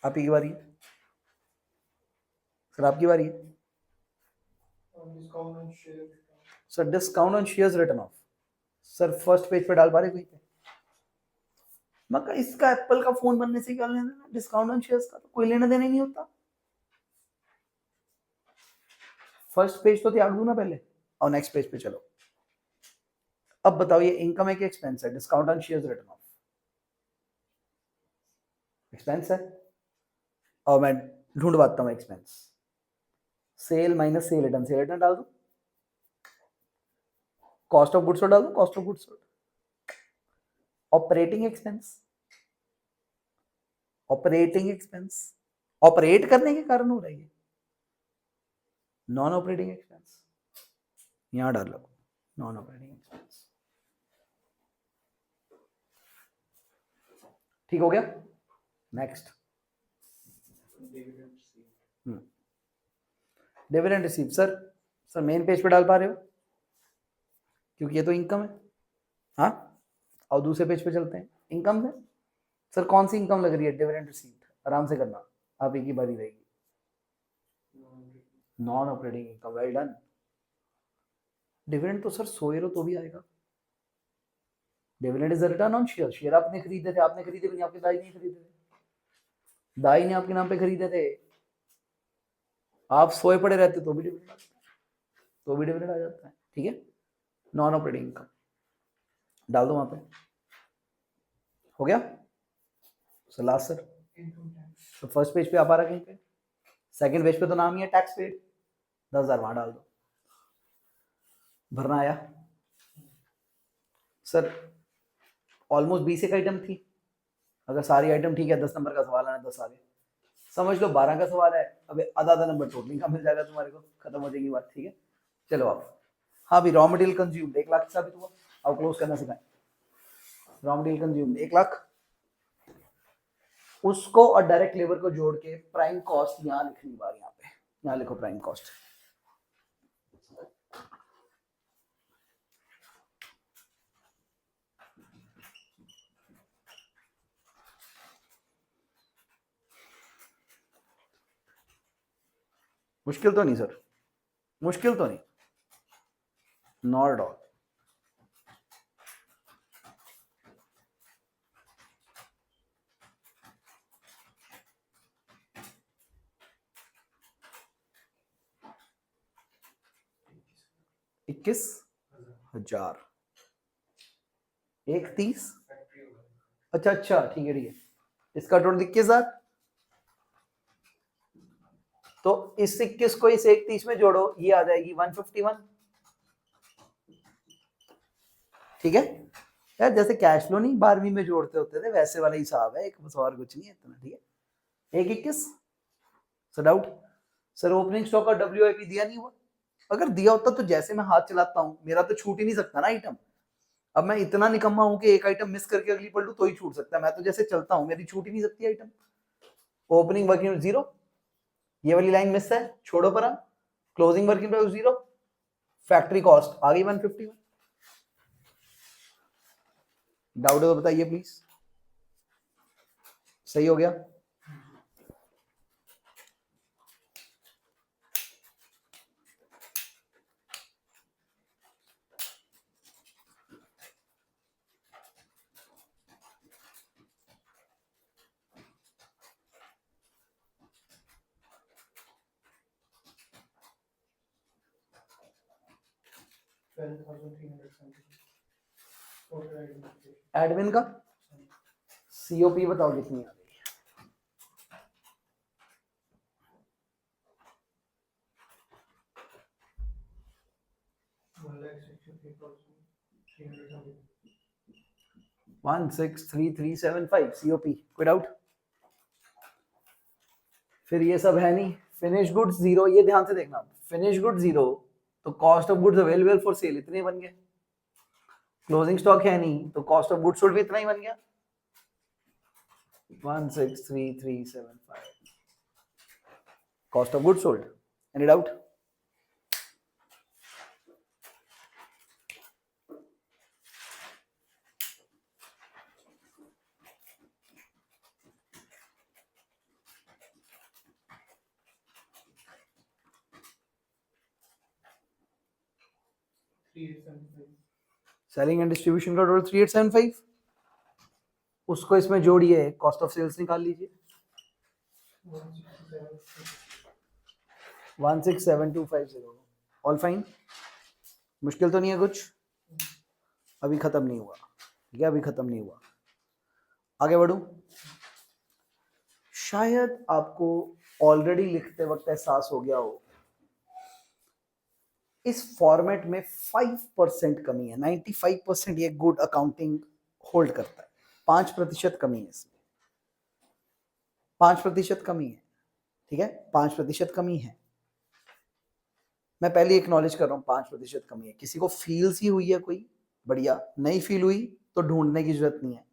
आपकी की बारी है, सर आपकी बारी है। Sir discount on shares return of, sir first page पे डाल पा रहे कहीं पे? मगर इसका एप्पल का फोन बनने से क्या लेना देना, डिस्काउंट ऑन शेयर्स का तो कोई लेना देना ही नहीं होता। फर्स्ट पेज तो त्याग दू ना पहले, और नेक्स्ट पेज पे चलो। अब बताओ ये इनकम है कि एक्सपेंस है? Discount on shares return of expense है, और मैं ढूंढवाता हूँ expense. Sale minus sale return डाल दो, कॉस्ट ऑफ गुड्स सोल्ड डाल दो, cost of goods sold. Operating expense, operating expense operate करने के कारण हो रही है, नॉन ऑपरेटिंग एक्सपेंस यहां डाल लो, नॉन ऑपरेटिंग एक्सपेंस। ठीक हो गया। Next, dividend receive. Sir main page पे डाल पा रहे हो क्योंकि ये तो इनकम है। हाँ, और दूसरे पेज पे चलते हैं, इनकम है। सर कौन सी इनकम लग रही है? Dividend received. आराम से करना, आप एक ही बारी रहेगी। Non operating income, well done. Dividend तो सर सोए रहो तो भी आएगा। Dividend is return on share. Share आपने खरीदे थे, आपने खरीदे भी नहीं, आपके दाई नहीं खरीदे थे, दाई ने आपके नाम पे खरीदे थे, आप सोए पड़े रहते तो भी डिविडेंड आ जाता है। ठीक है, नॉन ऑपरेटिंग इनकम डाल दो वहां पे। हो गया सर? लास्ट सर, तो फर्स्ट पेज पे आप आ रहा कहीं पे, सेकंड पेज पे तो नाम ही है टैक्स पेड, 10,000 वहां डाल दो। भरना आया सर? ऑलमोस्ट 20 एक आइटम थी, अगर सारी आइटम ठीक है, 10 नंबर का सवाल है, 10 आ गए। समझ लो 12 का सवाल है, अब आधा नंबर टोटलिंग का मिल जाएगा तुम्हारे को, खत्म हो जाएगी बात। ठीक है, चलो आप। हाँ भी, रॉ मटेरियल कंज्यूम 1 लाख साबित हुआ, अब क्लोज करना सिखाएं। रॉ मटेरियल कंज्यूम 1 लाख, उसको और डायरेक्ट लेबर को जोड़ के प्राइम कॉस्ट यहाँ लिखनी बार, यहाँ पे यहाँ लिखो प्राइम कॉस्ट। मुश्किल तो नहीं सर, मुश्किल तो नहीं, नॉट ऑल। इक्कीस हजार, 1,30। अच्छा अच्छा, ठीक है ठीक है, इसका टोटल 21,000। तो इस 21 को इस 1,30 में जोड़ो, ये आ जाएगी 151। ठीक है यार, जैसे कैश फ्लो नहीं 12वीं में जोड़ते होते थे, वैसे वाला हिसाब है, एक बस और कुछ नहीं है इतना। ठीक है, 1,21। Sir doubt? Sir opening stock का WIP दिया नहीं हुआ? अगर दिया होता तो जैसे मैं हाथ चलाता हूँ, मेरा तो छूट ही नहीं सकता ना आइटम। अब मैं इतना निकम्मा हूं कि एक आइटम मिस करके अगली पढ़ लूं तो ही छूट सकता है, मैं तो जैसे चलता हूं मेरी छूट ही नहीं सकती आइटम। ओपनिंग वर्किंग 0, ये वाली लाइन मिस है, छोड़ो पर। क्लोजिंग वर्किंग 0, फैक्ट्री कॉस्ट आ गई 151। डाउट है तो बताइए प्लीज। सही हो गया? एडमिन का COP बताओ कितनी आ गई? One 1,63,375 COP। कोई डाउट? फिर ये सब है नहीं, फिनिश गुड्स 0, ये ध्यान से देखना, फिनिश गुड्स 0 तो cost of goods available for sale इतने बन गए। क्लोजिंग स्टॉक है नहीं तो कॉस्ट ऑफ गुड्स सोल्ड भी इतना ही बन गया, 1,63,375 cost of goods sold. Any doubt? Selling and distribution का टोटल 3,875, उसको इसमें जोड़िए, कॉस्ट ऑफ सेल्स निकाल लीजिए 1,67,250। ऑल फाइन, मुश्किल तो नहीं है कुछ? अभी खत्म नहीं हुआ, ठीक है, अभी खत्म नहीं हुआ, आगे बढ़ूं। शायद आपको ऑलरेडी लिखते वक्त एहसास हो गया हो इस फॉर्मेट में 5% कमी है, 95% ये गुड अकाउंटिंग होल्ड करता है, 5% कमी है इसमें, 5% कमी है, ठीक है, 5% कमी है। मैं पहले एक्नॉलेज कर रहा हूँ 5% कमी है। किसी को फील सी हुई है कोई, बढ़िया, नहीं फील हुई तो ढूंढने की जरूरत नहीं है।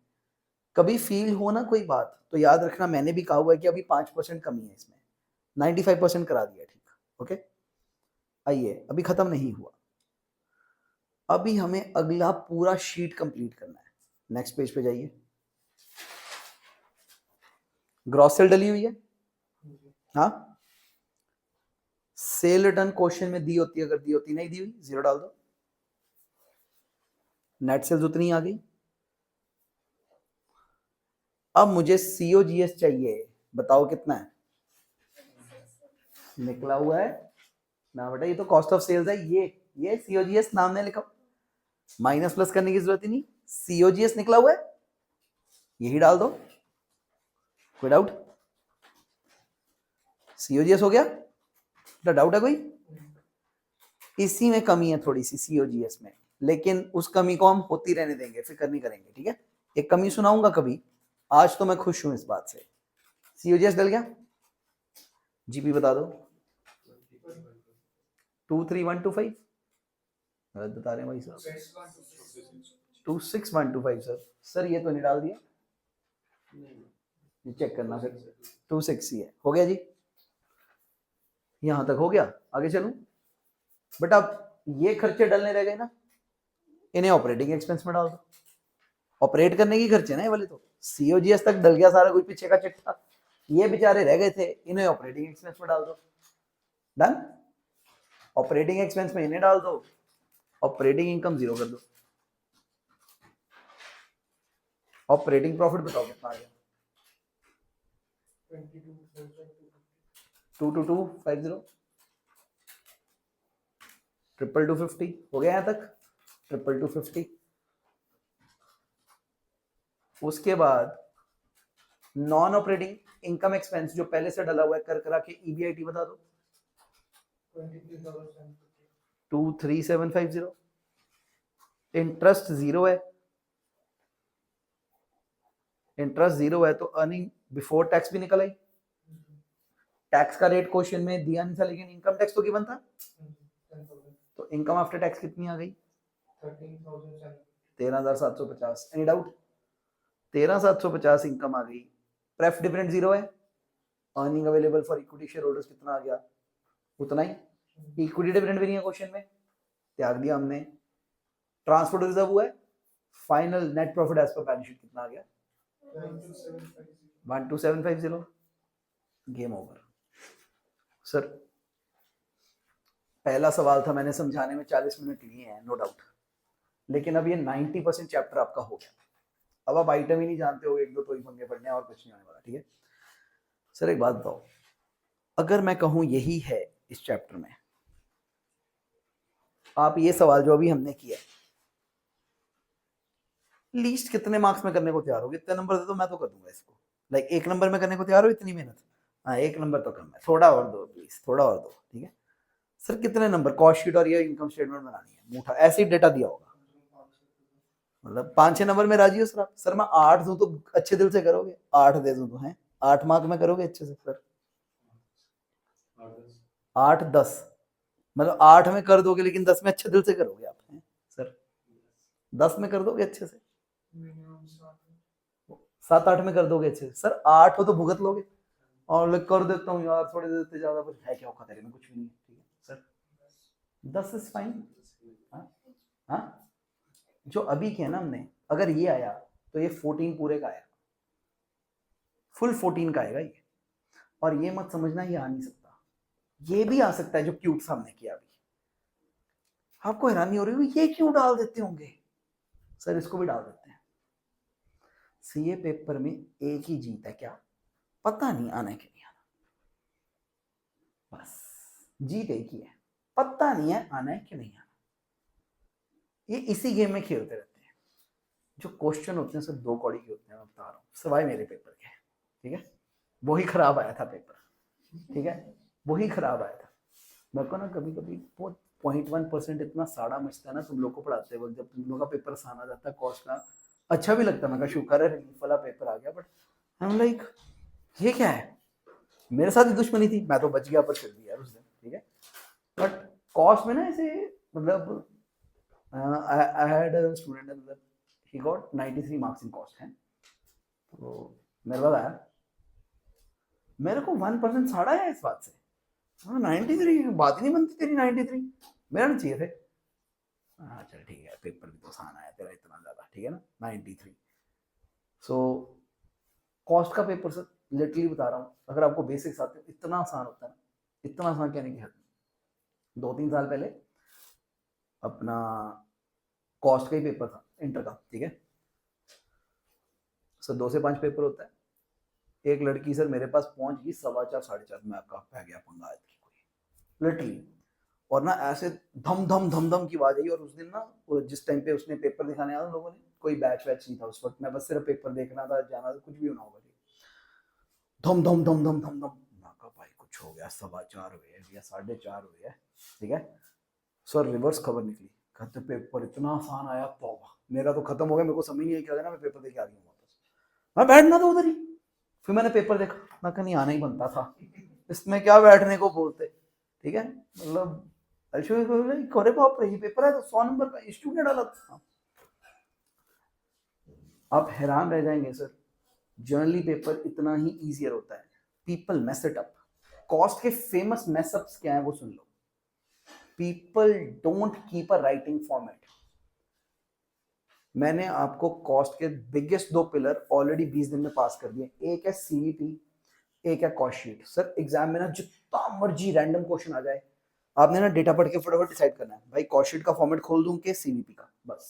कभी फील हो ना कोई बात तो याद रखना, मैंने भी कहा हुआ है कि अभी 5% कमी है इसमें, 95% करा दिया, ठीक, ओके। आइए, अभी खत्म नहीं हुआ, अभी हमें अगला पूरा शीट कंप्लीट करना है। नेक्स्ट पेज पे जाइए। ग्रॉस सेल डली हुई है, हाँ। सेल रिटर्न क्वेश्चन में दी होती है, अगर दी होती नहीं दी हुई जीरो डाल दो। नेट सेल्स उतनी आ गई। अब मुझे सीओजीएस चाहिए, बताओ कितना है, निकला हुआ है ना बेटा, ये तो कॉस्ट ऑफ सेल्स है, ये सीओजीएस नाम ने लिखा, माइनस प्लस करने की जरूरत ही नहीं, सीओजीएस निकला हुआ है, यही डाल दो। कोई डाउट? सीओजीएस हो गया, डाउट है कोई? इसी में कमी है थोड़ी सी सीओजीएस में, लेकिन उस कमी को हम होती रहने देंगे, फिक्र नहीं करेंगे, ठीक है। एक कमी सुनाऊंगा कभी, आज तो मैं खुश हूं इस बात से। सीओजीएस डल गया, जीपी बता दो। 23125 गलत बता रहे हैं भाई साहब, 26125 सर। सर ये तो नहीं डाल दिया, ये चेक करना फिर, 26 ही है। हो गया जी, यहां तक हो गया, आगे चलूं बेटा। ये खर्चे डलने रह गए ना, इन्हें ऑपरेटिंग एक्सपेंस में डाल दो। ऑपरेट करने की खर्चे ना ये वाले, तो सीओजीएस तक डल गया सारा कुछ, पीछे का चिट्ठा, ये बेचारे रह गए थे, इन्हें ऑपरेटिंग एक्सपेंस में डाल दो। डन। ऑपरेटिंग एक्सपेंस में इन्हें डाल दो, ऑपरेटिंग इनकम जीरो कर दो। ऑपरेटिंग प्रॉफिट बताओ कितना आ गया? 22250, 22250 हो गया यहां तक, 22250। उसके बाद नॉन ऑपरेटिंग इनकम एक्सपेंस जो पहले से डला हुआ है, कर करा के ईबीआईटी बता दो। 23750। इंटरेस्ट जीरो है, इंटरेस्ट जीरो है तो अर्निंग बिफोर टैक्स भी निकल आई। टैक्स का रेट क्वेश्चन में दिया नहीं था, लेकिन इनकम टैक्स तो गिवन था, तो इनकम आफ्टर टैक्स कितनी आ गई? 13,750। Any doubt? 13,750 इनकम आ गई। प्रेफ डिविडेंड जीरो है, earning available for equity share holders कितना आ गया? उतना ही। इक्विटी डिविडेंड भी नहीं है क्वेश्चन में, त्याग दिया हमने। ट्रांसफर रिजर्व हुआ है, final net profit as per balance sheet कितना आ गया? 12750। Game over. सर पहला सवाल था, मैंने समझाने में 40 मिनट लिए हैं, नो डाउट, लेकिन अब ये 90% चैप्टर आपका हो गया। अब आप आइटम ही नहीं जानते हो, एक दो तो ही पंगे पड़ने और कुछ नहीं होने वाला, ठीक है। सर एक बात बताओ, अगर मैं कहूं यही है इस चैप्टर में, आप ये सवाल जो अभी हमने किया, लीस्ट कितने मार्क्स में करने को तैयार हो? इतने नंबर दे दो मैं तो कर दूंगा इसको। लाइक 1 नंबर में करने को तैयार हो इतनी मेहनत? हाँ 1 नंबर तो कम है, थोड़ा और दो प्लीज, थोड़ा और दो, ठीक है। सर कितने नंबर? कॉस्ट शीट और ये इनकम स्टेटमेंट बनानी है, मूठा ऐसे ही डेटा दिया होगा, मतलब 5-6 नंबर में राजी हो सर आप? सर मैं 8 दूं तो अच्छे दिल से करोगे? 8 दे दूं तो है 8 मार्क में करोगे अच्छे से? सर 8-10 मतलब 8 में कर दोगे, लेकिन 10 में अच्छे दिल से करोगे आप? हैं सर 10 में कर दोगे अच्छे से? 7-8 में कर दोगे अच्छे से? सर 8 हो तो भुगत लोगे, और कर देता हूँ यार थोड़े देते, ज्यादा कुछ है क्या औखा तेरे में? कुछ भी नहीं है, ठीक है सर 10 इज फाइन। हाँ जो अभी किया ना हमने, अगर ये आया तो ये 14 पूरे का आया, फुल 14 का आएगा ये। और ये मत समझना ये आ नहीं सकता, ये भी आ सकता है जो क्यूब सामने किया अभी। आपको हैरानी हो रही है ये क्यों डाल देते होंगे? सर इसको भी डाल देते हैं। सीए पेपर में एक ही जीत है क्या? पता नहीं आना है कि नहीं आना, बस जीत एक ही है, पता नहीं है आना है कि नहीं आना। ये इसी गेम में खेलते रहते हैं। जो क्वेश्चन होते हैं सिर्फ 2 कौड़ी के होते हैं, मैं बता रहा हूँ, सिवाय मेरे पेपर के, ठीक है। वही खराब आया था पेपर, ठीक है, वही खराब आया था। मेरे को ना कभी कभी बहुत 0.1% इतना साड़ा मचता है ना तुम लोग को पढ़ाते वक्त, जब तुम लोग का पेपर आसान आ जाता है कॉस्ट का, अच्छा भी लगता है, मैं कहा शुक्र है रिलीफ वाला पेपर आ गया। बट आई एम लाइक ये क्या है, मेरे साथ ही दुश्मनी थी, मैं तो बच गया पर फिर भी यार उस दिन, ठीक है। बट कॉस्ट में ना ऐसे मतलब आई हैड अ स्टूडेंट मतलब he got 93 marks in cost है, तो मेरे पास आया, मेरे को 1% साड़ा है इस बात से। हाँ 93 बात ही नहीं बनती तेरी, 93 मेरा नहीं चाहिए थे। हाँ चल ठीक है, पेपर भी तो आसान आया तेरा इतना ज्यादा, ठीक है ना 93। सो कॉस्ट का पेपर सर लिटरली बता रहा हूँ, अगर आपको बेसिक्स आते हैं इतना आसान होता है ना, इतना आसान कहने की हद नहीं। 2-3 साल पहले अपना कॉस्ट का ही पेपर था इंटर का, ठीक है सर, 2 से 5 पेपर होता है। एक लड़की सर मेरे पास पहुंच गई 4:15 4:30 में, आपका पै गया पंगा कोई लिटरली, और ना ऐसे धम धम धम धम की आवाज आई। और उस दिन ना जिस टाइम पे उसने पेपर दिखाने आया लोगों ने, कोई बैच वैच नहीं था उस वक्त, मैं बस सिर्फ पेपर देखना था, जाना था, कुछ भी होना होगा, धम धम धम धम धम धम, भाई कुछ हो गया, 4:15 हुए या 4:30 हुए, ठीक है सर रिवर्स खबर निकली, कहते पेपर इतना आसान आया, तौबा मेरा तो खत्म हो गया, मेरे को समझ नहीं आई क्या करना, मैं पेपर देके आ गया वापस, मैं बैठना था उधर ही। फिर मैंने पेपर देखा, मैं कहा नहीं आना ही बनता था, इसमें क्या बैठने को बोलते, ठीक है मतलब अरे बाप रे, ये पेपर है तो 100 नंबर का स्टूडेंट डाला था। आप हैरान रह जाएंगे सर, जर्नली पेपर इतना ही इजियर होता है, people mess it up. Cost के फेमस मेसअप्स क्या है वो सुन लो। People don't keep a writing format. मैंने आपको कॉस्ट के बिगेस्ट 2 पिलर ऑलरेडी 20 दिन में पास कर दिए, एक है सीवीपी, एक है कॉस्ट शीट। सर एग्जाम में ना जितना मर्जी रैंडम क्वेश्चन आ जाए, आपने ना डेटा पढ़ के फटाफट डिसाइड करना है, भाई कॉस्ट शीट का फॉर्मेट खोल दूं कि सीवीपी का, बस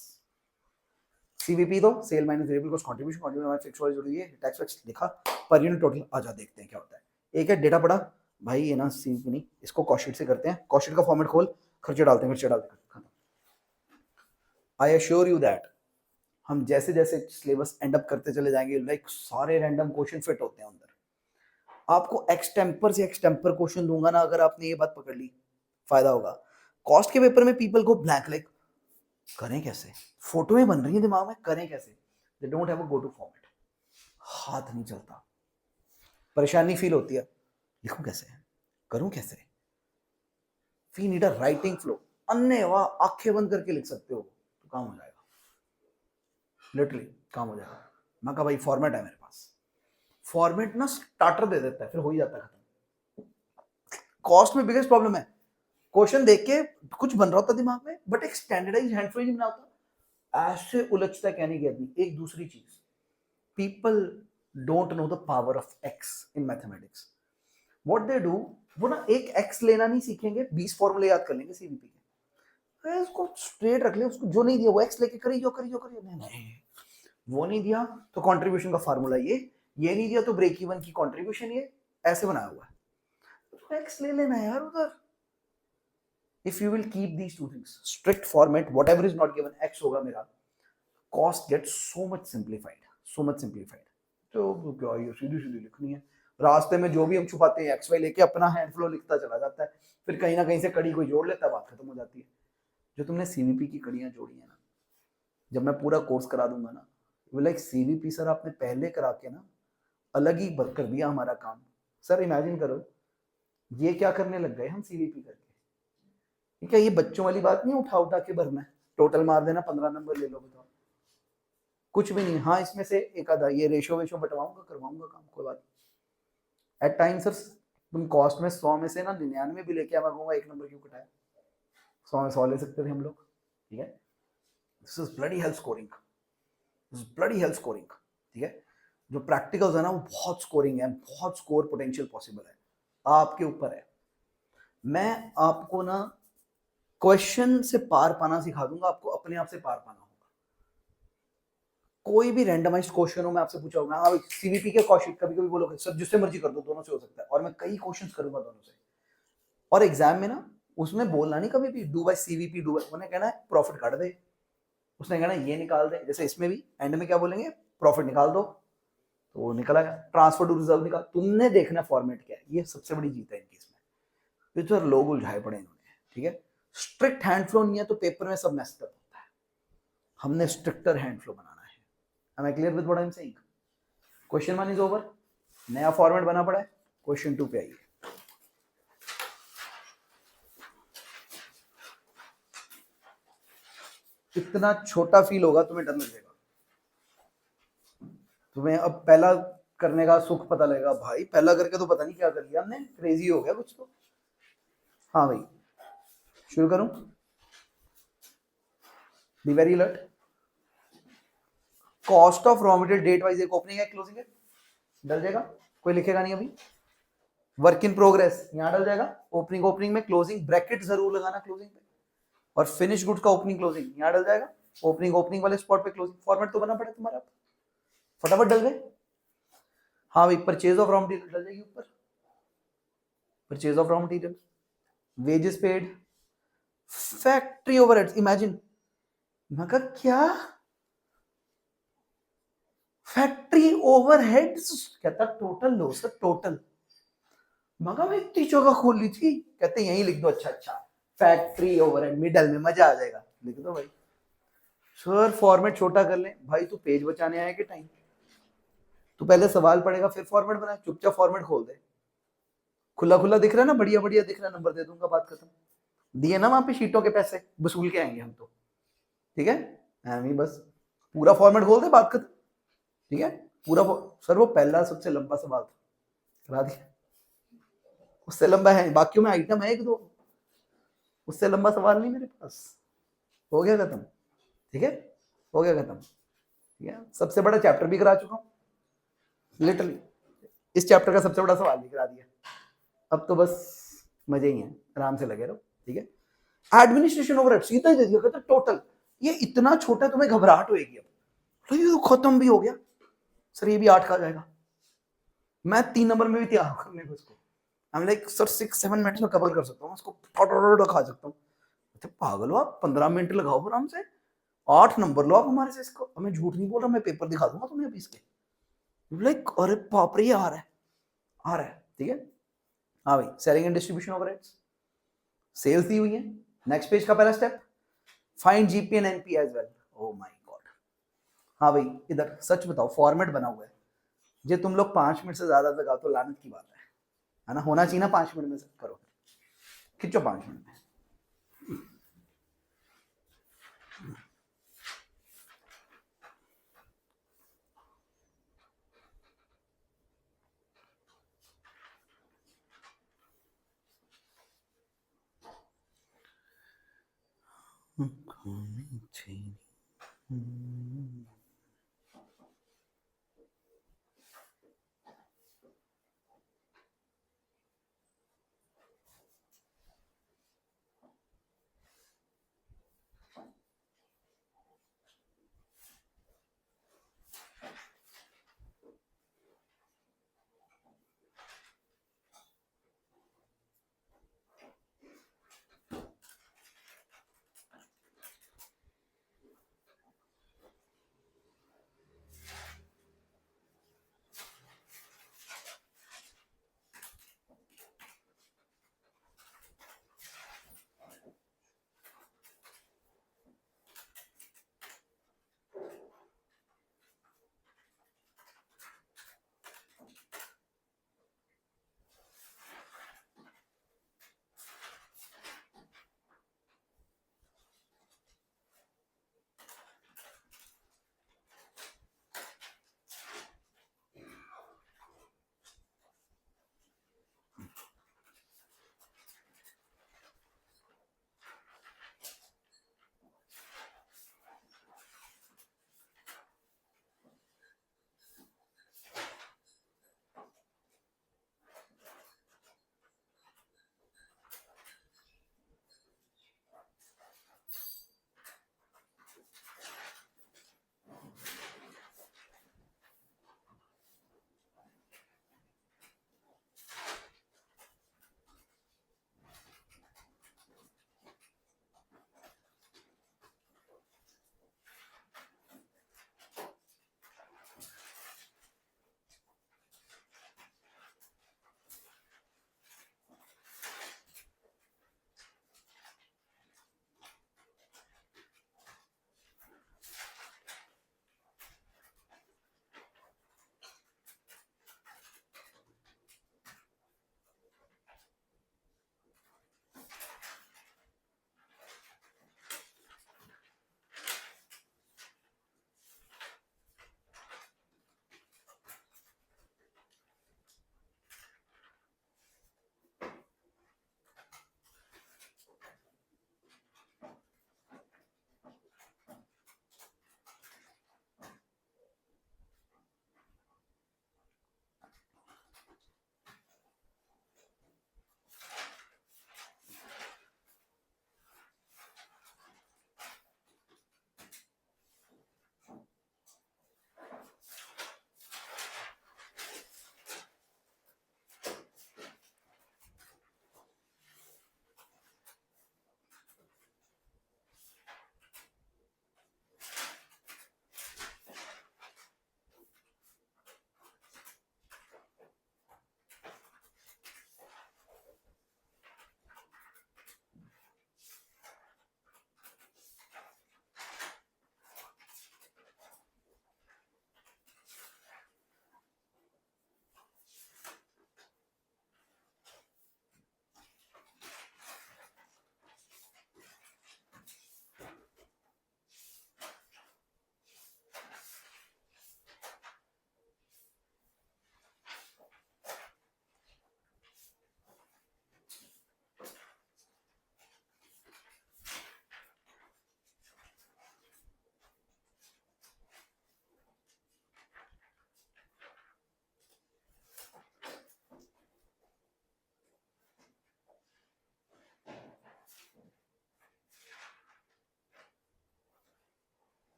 सीवीपी तो sale minus variable cost contribution, contribution fix wise जुड़ी है, टैक्स वैक्स लिखा, पर यूनिट टोटल, आजा देखते हैं क्या होता है। एक है डेटा पढ़ा, भाई ये ना सीवीपी नहीं, इसको कॉस्ट शीट से करते हैं, कॉस्ट शीट का फॉर्मेट खोल, खर्चे डालते हैं, खर्चे डालते हैं, खत्म। आई एश्योर यू दैट हम जैसे जैसे सिलेबस एंड अप करते चले जाएंगे, लाइक सारे रैंडम क्वेश्चन फिट होते हैं अंदर। आपको एक्सटेम्पर से एक्सटेम्पर क्वेश्चन दूंगा ना, अगर आपने ये बात पकड़ ली, फायदा होगा। कॉस्ट के पेपर में पीपल को ब्लैंक, लाइक करें कैसे, फोटो में बन रही है दिमाग में, करें कैसे, they don't have a go to format, हाथ नहीं चलता, परेशानी फील होती है, लिखूं कैसे, करूं कैसे, we need a writing flow, अन्य वाह आंखें बंद करके लिख सकते हो तो काम हो जाएगा, लिटरली काम हो जाएगा। मैं कहा भाई फॉर्मेट है मेरे पास, फॉर्मेट ना स्टार्टर दे देता है, फिर हो ही जाता है खत्म। कॉस्ट में बिगेस्ट प्रॉब्लम है, क्वेश्चन देख के कुछ बन रहा होता दिमाग में, बट एक स्टैंडर्डाइज हैंड फ्लो नहीं बना होता, ऐसे उलझता कहने की आदमी। एक दूसरी चीज, people don't know the power of x in mathematics. What they do, वो ना एक एक्स लेना नहीं सीखेंगे, 20 फॉर्मूले याद कर लेंगे सीवीपी के, उसको स्ट्रेट रख ले, उसको जो नहीं दिया वो एक्स लेके करी जो करी जो करी, नहीं वो नहीं दिया तो कंट्रीब्यूशन का फार्मूला ये नहीं दिया तो ब्रेक इवन की कंट्रीब्यूशन ये, ऐसे बनाया हुआ है, तो एक्स ले लेना यार उधर। if you will keep these two things strict format, whatever is not given x होगा मेरा, cost gets so much simplified। तो क्या ये सीधी सीधी लिखनी है, रास्ते में जो भी हम छुपाते हैं एक्स वाई लेके अपना हैंड फ्लो लिखता चला जाता है, फिर कहीं ना कहीं से कड़ी कोई जोड़ लेता है, बात खत्म हो जाती है। जो तुमने सीवीपी की कड़ियां जोड़ी है ना, जब मैं पूरा कोर्स करा दूंगा ना, वो लाइक सीवीपी सर आपने पहले करा के ना अलग ही कर दिया हमारा काम। सर इमेजिन करो ये क्या करने लग गए हम सीवीपी करके, क्या ये बच्चों वाली बात नहीं, उठा उठा के भरना है, टोटल मार देना 15 नंबर ले लो, बताओ कुछ भी नहीं। हाँ इसमें से एक आधा ये रेशो वेशो बटवाऊंगा, करवाऊंगा काम, कोई बात। एट टाइम सर तुम कॉस्ट में 100 में से ना 99 भी लेके आवा, कहूंगा 1 नंबर क्यों कटाया, 100 में 100 ले सकते थे हम लोग, ठीक है। This is bloody health scoring, this is bloody health scoring, ठीक है। जो प्रैक्टिकल्स है ना वो बहुत स्कोरिंग है, बहुत स्कोर पोटेंशियल पॉसिबल है, आपके ऊपर है। मैं आपको ना क्वेश्चन से पार पाना सिखा दूंगा, आपको अपने आप से पार पाना होगा। कोई भी रैंडमाइज्ड क्वेश्चन हो, मैं आपसे पूछा होगा, हाँ सीवीपी के क्वेश्चन कभी कभी बोलोगे सर जिससे मर्जी कर दो, दोनों से हो सकता है, और मैं कई क्वेश्चंस करूंगा दोनों से। और एग्जाम में ना उसमें बोलना नहीं कभी भी do by CVP, do by, उन्हें कहना है प्रॉफिट काट दे, उसने कहना है ये निकाल दे, जैसे इसमें भी एंड में क्या बोलेंगे, प्रॉफिट निकाल दो, तो वो निकल आया, ट्रांसफर टू रिजर्व निकाल, तुमने देखना फॉर्मेट क्या है, ये सबसे बड़ी जीत है इनकी इसमें, तो लोग उलझाए पड़े इन्होंने, ठीक है। स्ट्रिक्ट हैंड फ्लो नहीं है तो पेपर में सब मेस्ड अप होता है। हमने स्ट्रिक्टर हैंड फ्लो बनाना है। Am I clear with what I'm saying? Question 1 is over. नया फॉर्मेट बना पड़ा है। क्वेश्चन 2 पे आइए। इतना छोटा फील होगा तुम्हें डर लगेगा। तुम्हें अब पहला करने का सुख पता लगेगा। भाई पहला करके तो पता नहीं क्या कर लिया हमने, क्रेजी हो गया कुछ तो। हाँ भाई शुरू करूं? Be very alert. Cost of raw material date wise एक ओपनिंग है क्लोजिंग है, डल जाएगा, कोई लिखेगा नहीं अभी। वर्क इन प्रोग्रेस यहां डल जाएगा, ओपनिंग ओपनिंग में क्लोजिंग ब्रैकेट जरूर लगाना क्लोजिंग पे, और फिनिश गुड्स का ओपनिंग क्लोजिंग यहां डल जाएगा, ओपनिंग ओपनिंग वाले स्पॉट पे क्लोजिंग। फॉर्मेट तो बना पड़ा तुम्हारा, फटाफट डल गए। हाँ भाई परचेज ऑफ रॉ मटेरियल डल जाएगी ऊपर, purchase of raw material, wages paid, factory overheads. Imagine मगर क्या फैक्ट्री ओवरहेड्स, कहता टोटल लो सर टोटल। मगर मैं इतनी जगह खोल ली थी, कहते यहीं लिख दो। अच्छा अच्छा फैक्ट्री ओवरहेड मिडल में, मजा आ जाएगा, लिख दो भाई। सर फॉर्मेट छोटा कर ले भाई, तू पेज बचाने आया कि टाइम? तू पहले सवाल पढ़ेगा फिर फॉर्मेट बना, चुपचाप फॉर्मेट खोल दे। खुला खुला दिख रहा है ना, बढ़िया बढ़िया दिख रहा है, नंबर दे दूंगा, बात खत्म। दिए ना वहां पे शीटों के पैसे, वसूल के आएंगे हम तो, ठीक है। बस पूरा फॉर्मेट खोल दे, बात खत्म, ठीक है। पूरा सर वो पहला सबसे लंबा सवाल था, करा दिया। उससे लंबा है बाकियों में आइटम है एक दो, उससे लंबा सवाल नहीं मेरे पास। हो गया खत्म, ठीक है, हो गया खत्म, ठीक है। सबसे बड़ा चैप्टर भी करा चुका हूँ लिटरली, इस चैप्टर का सबसे बड़ा सवाल भी करा दिया। अब तो बस मजे ही हैं, आराम से लगे रहो, ठीक है। एडमिनिस्ट्रेशन ओवरहेड सीधा ही दे दिया, कहता टोटल। ये इतना छोटा तुम्हें घबराहट होगी अब, तो ये तो खत्म भी हो गया सर, ये भी 8 का जाएगा। मैं 3 नंबर में भी तैयार हूं करने को इसको। I'm like सर 6-7 मिनट्स में कवर कर सकता हूँ उसको, खा सकता हूँ। अच्छा पागल हो आप, 15 मिनट लगाओ आराम से, 8 नंबर लो आप हमारे से इसको। मैं झूठ नहीं बोल रहा, मैं पेपर दिखा दूंगा तुम्हें अभी इसके। लाइक अरे बाप रे ये आ रहा है, आ रहा है, ठीक है। हाँ भाई selling and distribution overheads, sales दी हुई है। नेक्स्ट पेज का पहला step, find GP and NP as well. Oh my god. हाँ भाई इधर सच बताओ, फॉर्मेट बना हुआ है, जे तुम लोग 5 मिनट से ज्यादा लगाओ तो लानत की बात है ना। होना चाहिए ना 5 मिनट में से करो, खिंचो 5 मिनट में।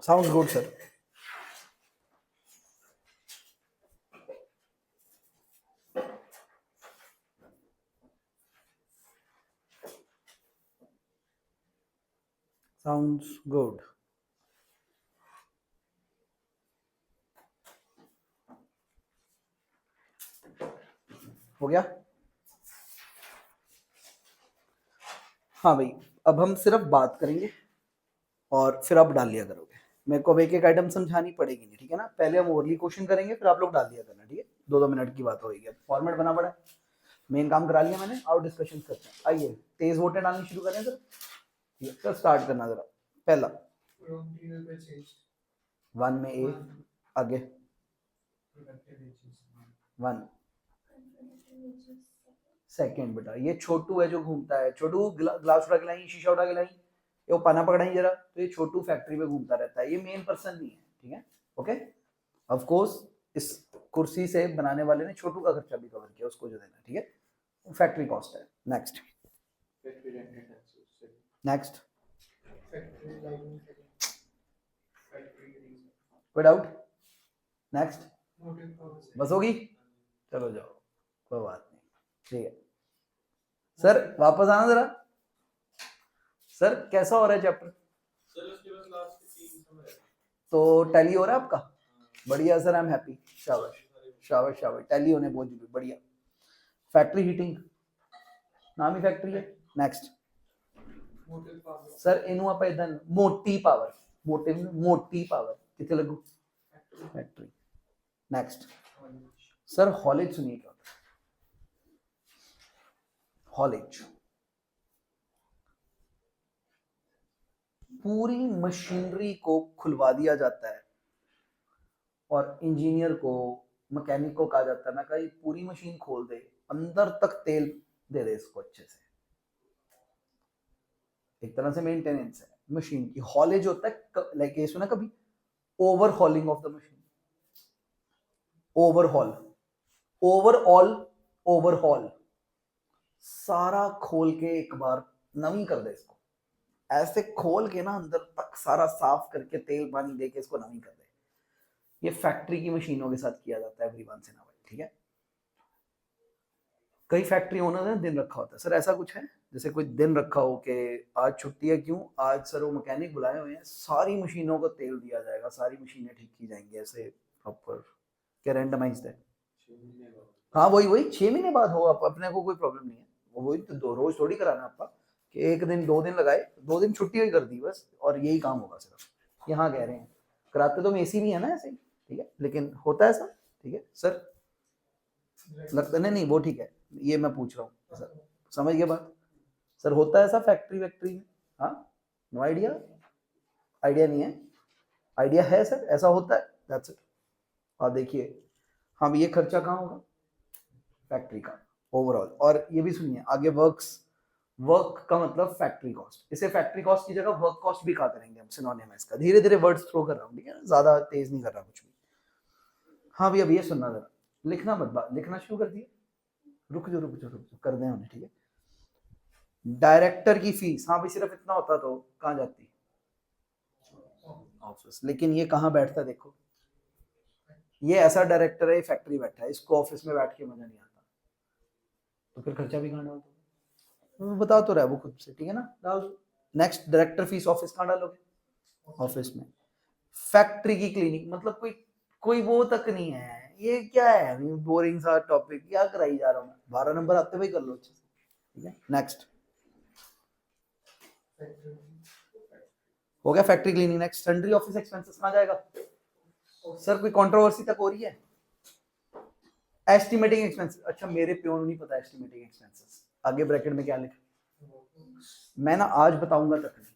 Sounds good, sir. Sounds good. हो गया? हाँ भाई, अब हम सिर्फ बात करेंगे और फिर आप डाल लिया करोगे। मेरे को अब एक एक आइटम समझानी पड़ेगी नहीं, ठीक है ना? पहले हम ओरली क्वेश्चन करेंगे, फिर आप लोग डाल दिया करना, ठीक है? 2-2 मिनट की बात होगी। अब फॉर्मेट बना पड़ा है, मेन काम करा लिया मैंने, और डिस्कशन करते हैं। आइए तेज वोटें डालनी शुरू करें सर। तो स्टार्ट करना जरा। पहला 1 में ए, आगे 1 सेकेंड। बेटा ये छोटू है जो घूमता है। छोटू ग्लास उठा के लाई, शीशा उठा के लाई, ये वो पाना पकड़ाई जरा। तो ये छोटू फैक्ट्री में घूमता रहता है, ये मेन पर्सन नहीं है, ठीक है? ओके, ऑफ कोर्स इस कुर्सी से बनाने वाले ने छोटू का खर्चा भी कवर किया, उसको जो देना, ठीक है? फैक्ट्री कॉस्ट है। नेक्स्ट नेक्स्ट, कोई डाउट? नेक्स्ट, बस होगी? चलो जाओ, कोई बात नहीं, ठीक है। सर वापस आना जरा। सर कैसा हो रहा है चैप्टर? तो टैली हो रहा है आपका? बढ़िया सर, आई एम हैप्पी। शाबाश शाबाश शाबाश, टैली होने बहुत जरूरी, बढ़िया। फैक्ट्री हीटिंग, नाम ही फैक्ट्री है। नेक्स्ट सर, इनू आप इधर मोटी पावर, मोटी पावर कितने लगू? फैक्ट्री। नेक्स्ट सर, हॉलेज सुनिए क्या होता है? हॉलेज पूरी मशीनरी को खुलवा दिया जाता है और इंजीनियर को, मैकेनिक को कहा जाता है, मैं कहा पूरी मशीन खोल दे, अंदर तक तेल दे दे इसको अच्छे से। एक तरह से मेंटेनेंस है मशीन की। हॉलेज होता है, लाइक ये सुना कभी, overhauling of the machine. Overhaul, overall, overhaul, सारा खोल के एक बार नवी कर दे इसको, ऐसे खोल के ना अंदर तक सारा साफ करके तेल पानी दे के इसको नवी कर दे। ये फैक्ट्री की मशीनों के साथ किया जाता है एवरीवन से ना भाई, ठीक है? कई फैक्ट्री ओनर ने दिन रखा होता है। सर ऐसा कुछ है जैसे कोई दिन रखा हो कि आज छुट्टी है, क्यों? आज सर वो मैकेनिक बुलाए हुए हैं, सारी मशीनों को तेल दिया जाएगा, सारी मशीनें ठीक की जाएंगी, ऐसे प्रॉपर, क्या रैंडमाइज्ड है? हाँ वही वही, 6 महीने बाद हो, अपने को कोई प्रॉब्लम नहीं है। वही तो, 2 रोज थोड़ी कराना आपका कि 1 दिन 2 दिन लगाए, 2 दिन छुट्टी हुई कर दी बस, और यही काम होगा सिर्फ। यहाँ कह रहे हैं कराते तो एसी भी है ना ऐसे, ठीक है? लेकिन होता है ऐसा, ठीक है सर? लगता नहीं, वो ठीक है, ये मैं पूछ रहा हूँ सर, समझ गए बात? सर होता है ऐसा फैक्ट्री वैक्ट्री में? हाँ, नो आइडिया, आइडिया नहीं है? आइडिया है सर, ऐसा होता है, दैट्स इट। और देखिए, हाँ ये खर्चा कहाँ होगा? फैक्ट्री का ओवरऑल। और ये भी सुनिए आगे, वर्क का मतलब फैक्ट्री कॉस्ट। इसे फैक्ट्री कॉस्ट की जगह वर्क कॉस्ट भी कहा करेंगे हम, सिनोनिम है इसका। धीरे धीरे वर्ड्स थ्रो कर रहा हूँ, ठीक है? ज्यादा तेज नहीं कर रहा कुछ भी। हाँ भैया, अब ये सुनना जरा, लिखना मत, लिखना शुरू कर दिए, रुक जाओ कर दें उन्हें, ठीक है? डायरेक्टर की फीस, हाँ भाई सिर्फ इतना होता तो कहाँ जाती? ऑफिस। लेकिन ये कहाँ बैठता है देखो, ये ऐसा डायरेक्टर है, ये फैक्ट्री बैठा है, इसको ऑफिस में बैठ के मजा नहीं आता, तो फिर खर्चा भी कहाँ डाल दो? बता तो रहा है वो खुद से, ठीक है ना? डाल दो। नेक्स्ट, डायरेक्टर फीस ऑफिस कहाँ डालोगे? ऑफिस में। फैक्ट्री की क्लीनिंग, मतलब कोई कोई वो तक नहीं है। ये क्या है बोरिंग सा टॉपिक, क्या कराई जा रहा हूँ मैं? 12 नंबर आते हुए कर लो अच्छे से, ठीक है? नेक्स्ट हो गया factory cleaning. Next, sundry office expenses कहाँ जाएगा? सर कोई कंट्रोवर्सी तक हो रही है? एस्टिमेटिंग एक्सपेंसेस, अच्छा मेरे प्योन नहीं पता एस्टिमेटिंग एक्सपेंसेस, आगे ब्रैकेट में क्या लिखा? मैं ना आज बताऊंगा तक नहीं।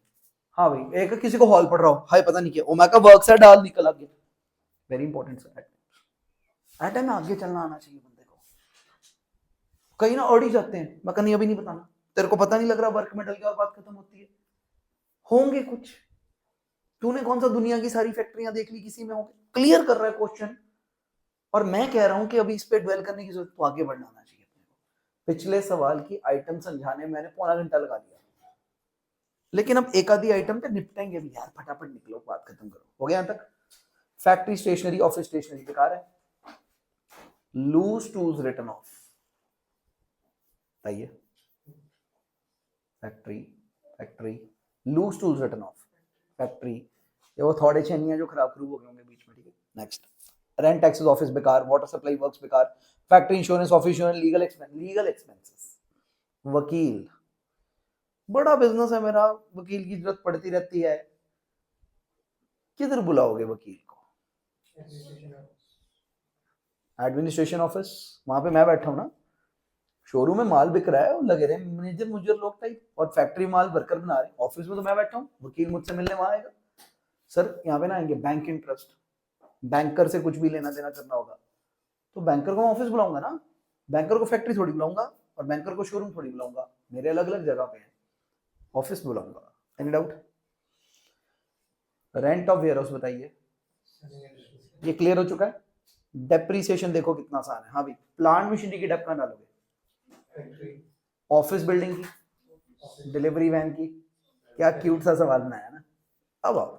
हाँ भाई, एक किसी को हॉल पड़ रहा हो, हाय पता नहीं क्या, ओमा का वर्क से डाल निकल आगे, very important sir. At time आगे चलना आना चाहिए बंदे को। कहीं ना अड़ ही जाते हैं, मैं कहीं अभी नहीं बताना, तेरे को पता नहीं लग रहा वर्क में डल गया और बात खत्म होती है। होंगे कुछ, तूने कौन सा दुनिया की सारी फैक्ट्रियां देख ली, किसी में होंगे। क्लियर कर रहा है क्वेश्चन, और मैं कह रहा हूं कि अभी इस पे ड्वेल करने की जरूरत, तो आगे बढ़ना आना चाहिए अपने को। पिछले सवाल की आइटम समझाने में मैंने पौना घंटा लगा दिया, लेकिन अब एक आधी आइटम पे निपटेंगे भी यार, फटाफट निकलो, बात खत्म करो। हो गया यहाँ तक? फैक्ट्री स्टेशनरी, ऑफिस स्टेशनरी बेकार है। लूज टूल्स रिटन ऑफ, बताइए। Factory, factory, loose tools written off, factory. ये वो थोड़े छेनी है जो खराब खरूब हो गए होंगे बीच में, ठीक है। नेक्स्ट, रेंट टैक्सेस ऑफिस बेकार, वाटर सप्लाई वर्क्स बेकार, factory insurance, office insurance, legal expenses, वकील, बड़ा बिजनेस है मेरा, वकील की जरूरत पड़ती रहती है, किधर बुलाओगे वकील को? एडमिनिस्ट्रेशन ऑफिस, वहां पे मैं बैठा हूं ना, शोरूम में माल बिक रहा है और लगे रहे मैनेजर मुझे लोग टाइप, और फैक्ट्री माल वर्कर बना रहे हैं, ऑफिस में तो मैं बैठा हूँ, वकील मुझसे मिलने वहां आएगा। सर यहाँ पे ना आएंगे बैंक इंटरेस्ट, बैंकर से कुछ भी लेना देना करना होगा तो बैंकर को मैं ऑफिस बुलाऊंगा ना, बैंकर को फैक्ट्री थोड़ी बुलाऊंगा, और बैंकर को शोरूम थोड़ी बुलाऊंगा, मेरे अलग अलग जगह पे है, ऑफिस बुलाऊंगा। Any doubt? Rent of warehouse बताइए, ये क्लियर हो चुका है। डेप्रीसिएशन देखो कितना आसान है। हाँ भाई, प्लांट मशीनरी की डेप कहाँ डालोगे? ऑफिस बिल्डिंग की, डिलीवरी वैन की। क्या क्यूट सा सवाल बनाया ना। अब आओ,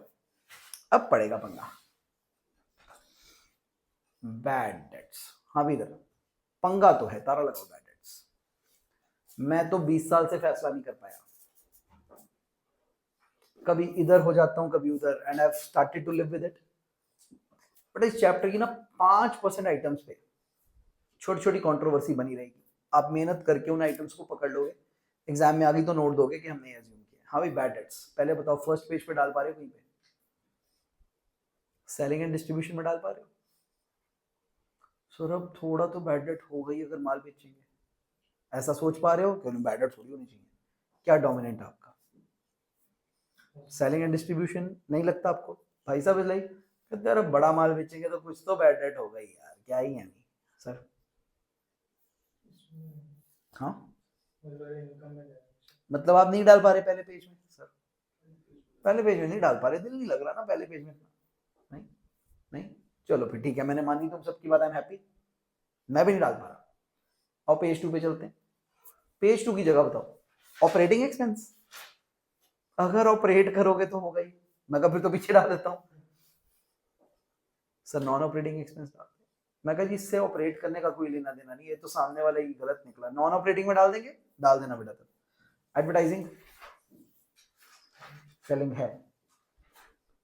अब पड़ेगा पंगा। बैड डेट्स, हाँ भी इधर पंगा तो है, तारा लगाओ बैड डेट्स। मैं तो 20 साल से फैसला नहीं कर पाया, कभी इधर हो जाता हूं कभी उधर, and I have started to live with it. But इस चैप्टर की ना 5% आइटम्स पे छोटी छोटी कंट्रोवर्सी बनी रहेगी। आप मेहनत करके उन आइटम्स को पकड़ लोगे, एग्जाम में आ गई तो नोट दोगे कि हमने एज्यूम किया। हाँ भाई, बैड डेट्स पहले बताओ, फर्स्ट पेज पे डाल पा रहे हो कहीं पे? सेलिंग एंड डिस्ट्रीब्यूशन में डाल पा रहे हो? सौरभ थोड़ा तो बैड डेट हो गई अगर माल बेचेंगे, ऐसा सोच पा रहे हो? क्यों बैड डेट थोड़ी होनी चाहिए, क्या डोमिनेंट है आपका? सेलिंग एंड डिस्ट्रीब्यूशन नहीं लगता आपको? भाई साहब इज लाइक यार बड़ा माल बेचेंगे तो कुछ तो बैड डेट हो गई यार, क्या ही है नहीं सर। हाँ मतलब आप नहीं डाल पा रहे पहले पेज में? सर पहले पेज में नहीं डाल पा रहे, दिल नहीं लग रहा ना पहले पेज में? नहीं नहीं, चलो फिर ठीक है, मैंने मानी तुम सबकी बात, आई एम हैप्पी। मैं भी नहीं डाल पा रहा। और पेज 2 पे चलते हैं। पेज 2 की जगह बताओ ऑपरेटिंग एक्सपेंस, अगर ऑपरेट करोगे तो हो गई, मैं कहा फिर तो पीछे डाल देता हूँ। सर नॉन ऑपरेटिंग एक्सपेंस डाल, मैं कहा जी इससे ऑपरेट करने का कोई लेना देना नहीं, ये तो सामने वाला ही गलत निकला, नॉन ऑपरेटिंग में डाल देंगे, डाल देना बेटा। तब एडवर्टाइजिंग सेलिंग है,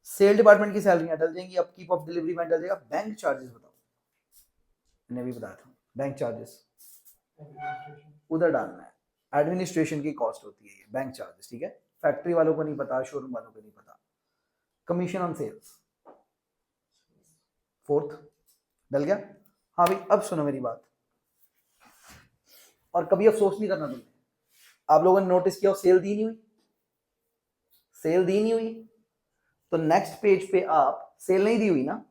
सेल डिपार्टमेंट की सैलरियां डल जाएंगी, अपकीप ऑफ डिलीवरी में डल जाएगा। बैंक चार्जेस बताओ, मैंने भी बताया था बैंक चार्जेस उधर डालना है, एडमिनिस्ट्रेशन की कॉस्ट होती है ये बैंक चार्जेस, ठीक है। फैक्ट्री वालों को नहीं पता, शोरूम वालों को नहीं पता। कमीशन ऑन सेल्स, फोर्थ डल गया। हाँ भाई अब सुनो मेरी बात, और कभी अफसोस नहीं करना तुमने। आप लोगों ने नोटिस किया सेल दी नहीं हुई, सेल दी नहीं हुई, तो नेक्स्ट पेज पे आप, सेल नहीं दी हुई ना,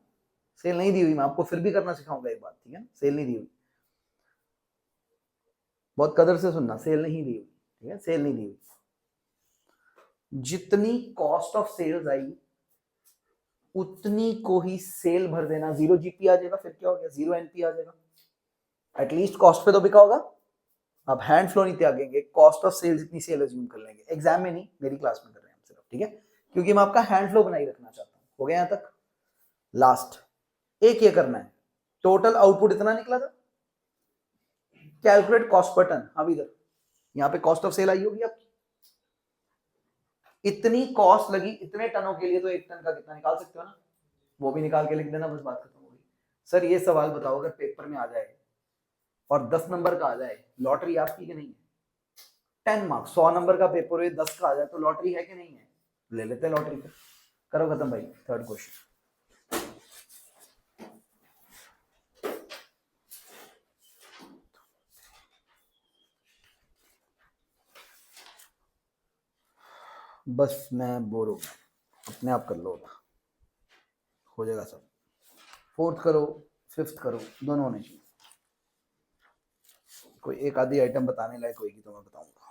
सेल नहीं दी हुई, मैं आपको फिर भी करना सिखाऊंगा एक बात, ठीक है। सेल नहीं दी हुई, बहुत कदर से सुनना, सेल नहीं दी हुई, ठीक है, सेल नहीं दी हुई। जितनी कॉस्ट ऑफ सेल्स आई उतनी को ही सेल भर देना, 0 जीपी आ जाएगा, फिर क्या हो गया, 0 एनपी आ जाएगा। एटलीस्ट कॉस्ट पे तो बिका होगा। आप हैंड फ्लो नहीं त्यागेंगे, कॉस्ट ऑफ सेल जितनी सेल अज्यूम कर लेंगे, एग्जाम में नहीं मेरी क्लास में कर रहे हैं हम सिर्फ, ठीक है, क्योंकि मैं आपका हैंड फ्लो बनाई रखना चाहता हूं। हो गया यहां तक? लास्ट एक ये करना है, टोटल आउटपुट इतना निकला था, कैलकुलेट कॉस्ट पर टन। अब इधर यहाँ पे कॉस्ट ऑफ सेल आई होगी आपकी, इतनी कॉस्ट लगी इतने टनों के लिए, तो एक टन का कितना निकाल सकते हो ना, वो भी निकाल के लिख देना, बस बात खत्म होगी। सर ये सवाल बताओ अगर पेपर में आ जाए और 10 नंबर का आ जाए, लॉटरी आपकी कि नहीं है? 10 मार्क्स, 100 नंबर का पेपर है, 10 का आ जाए तो लॉटरी है कि नहीं है? ले लेते हैं लॉटरी पे। करो खत्म भाई, थर्ड क्वेश्चन। बस मैं बोर हो गया, अपने आप कर लो, हो जाएगा सब। फोर्थ करो, फिफ्थ करो, दोनों होने चाहिए। कोई एक आधी आइटम बताने लायक होगी तो मैं बताऊंगा।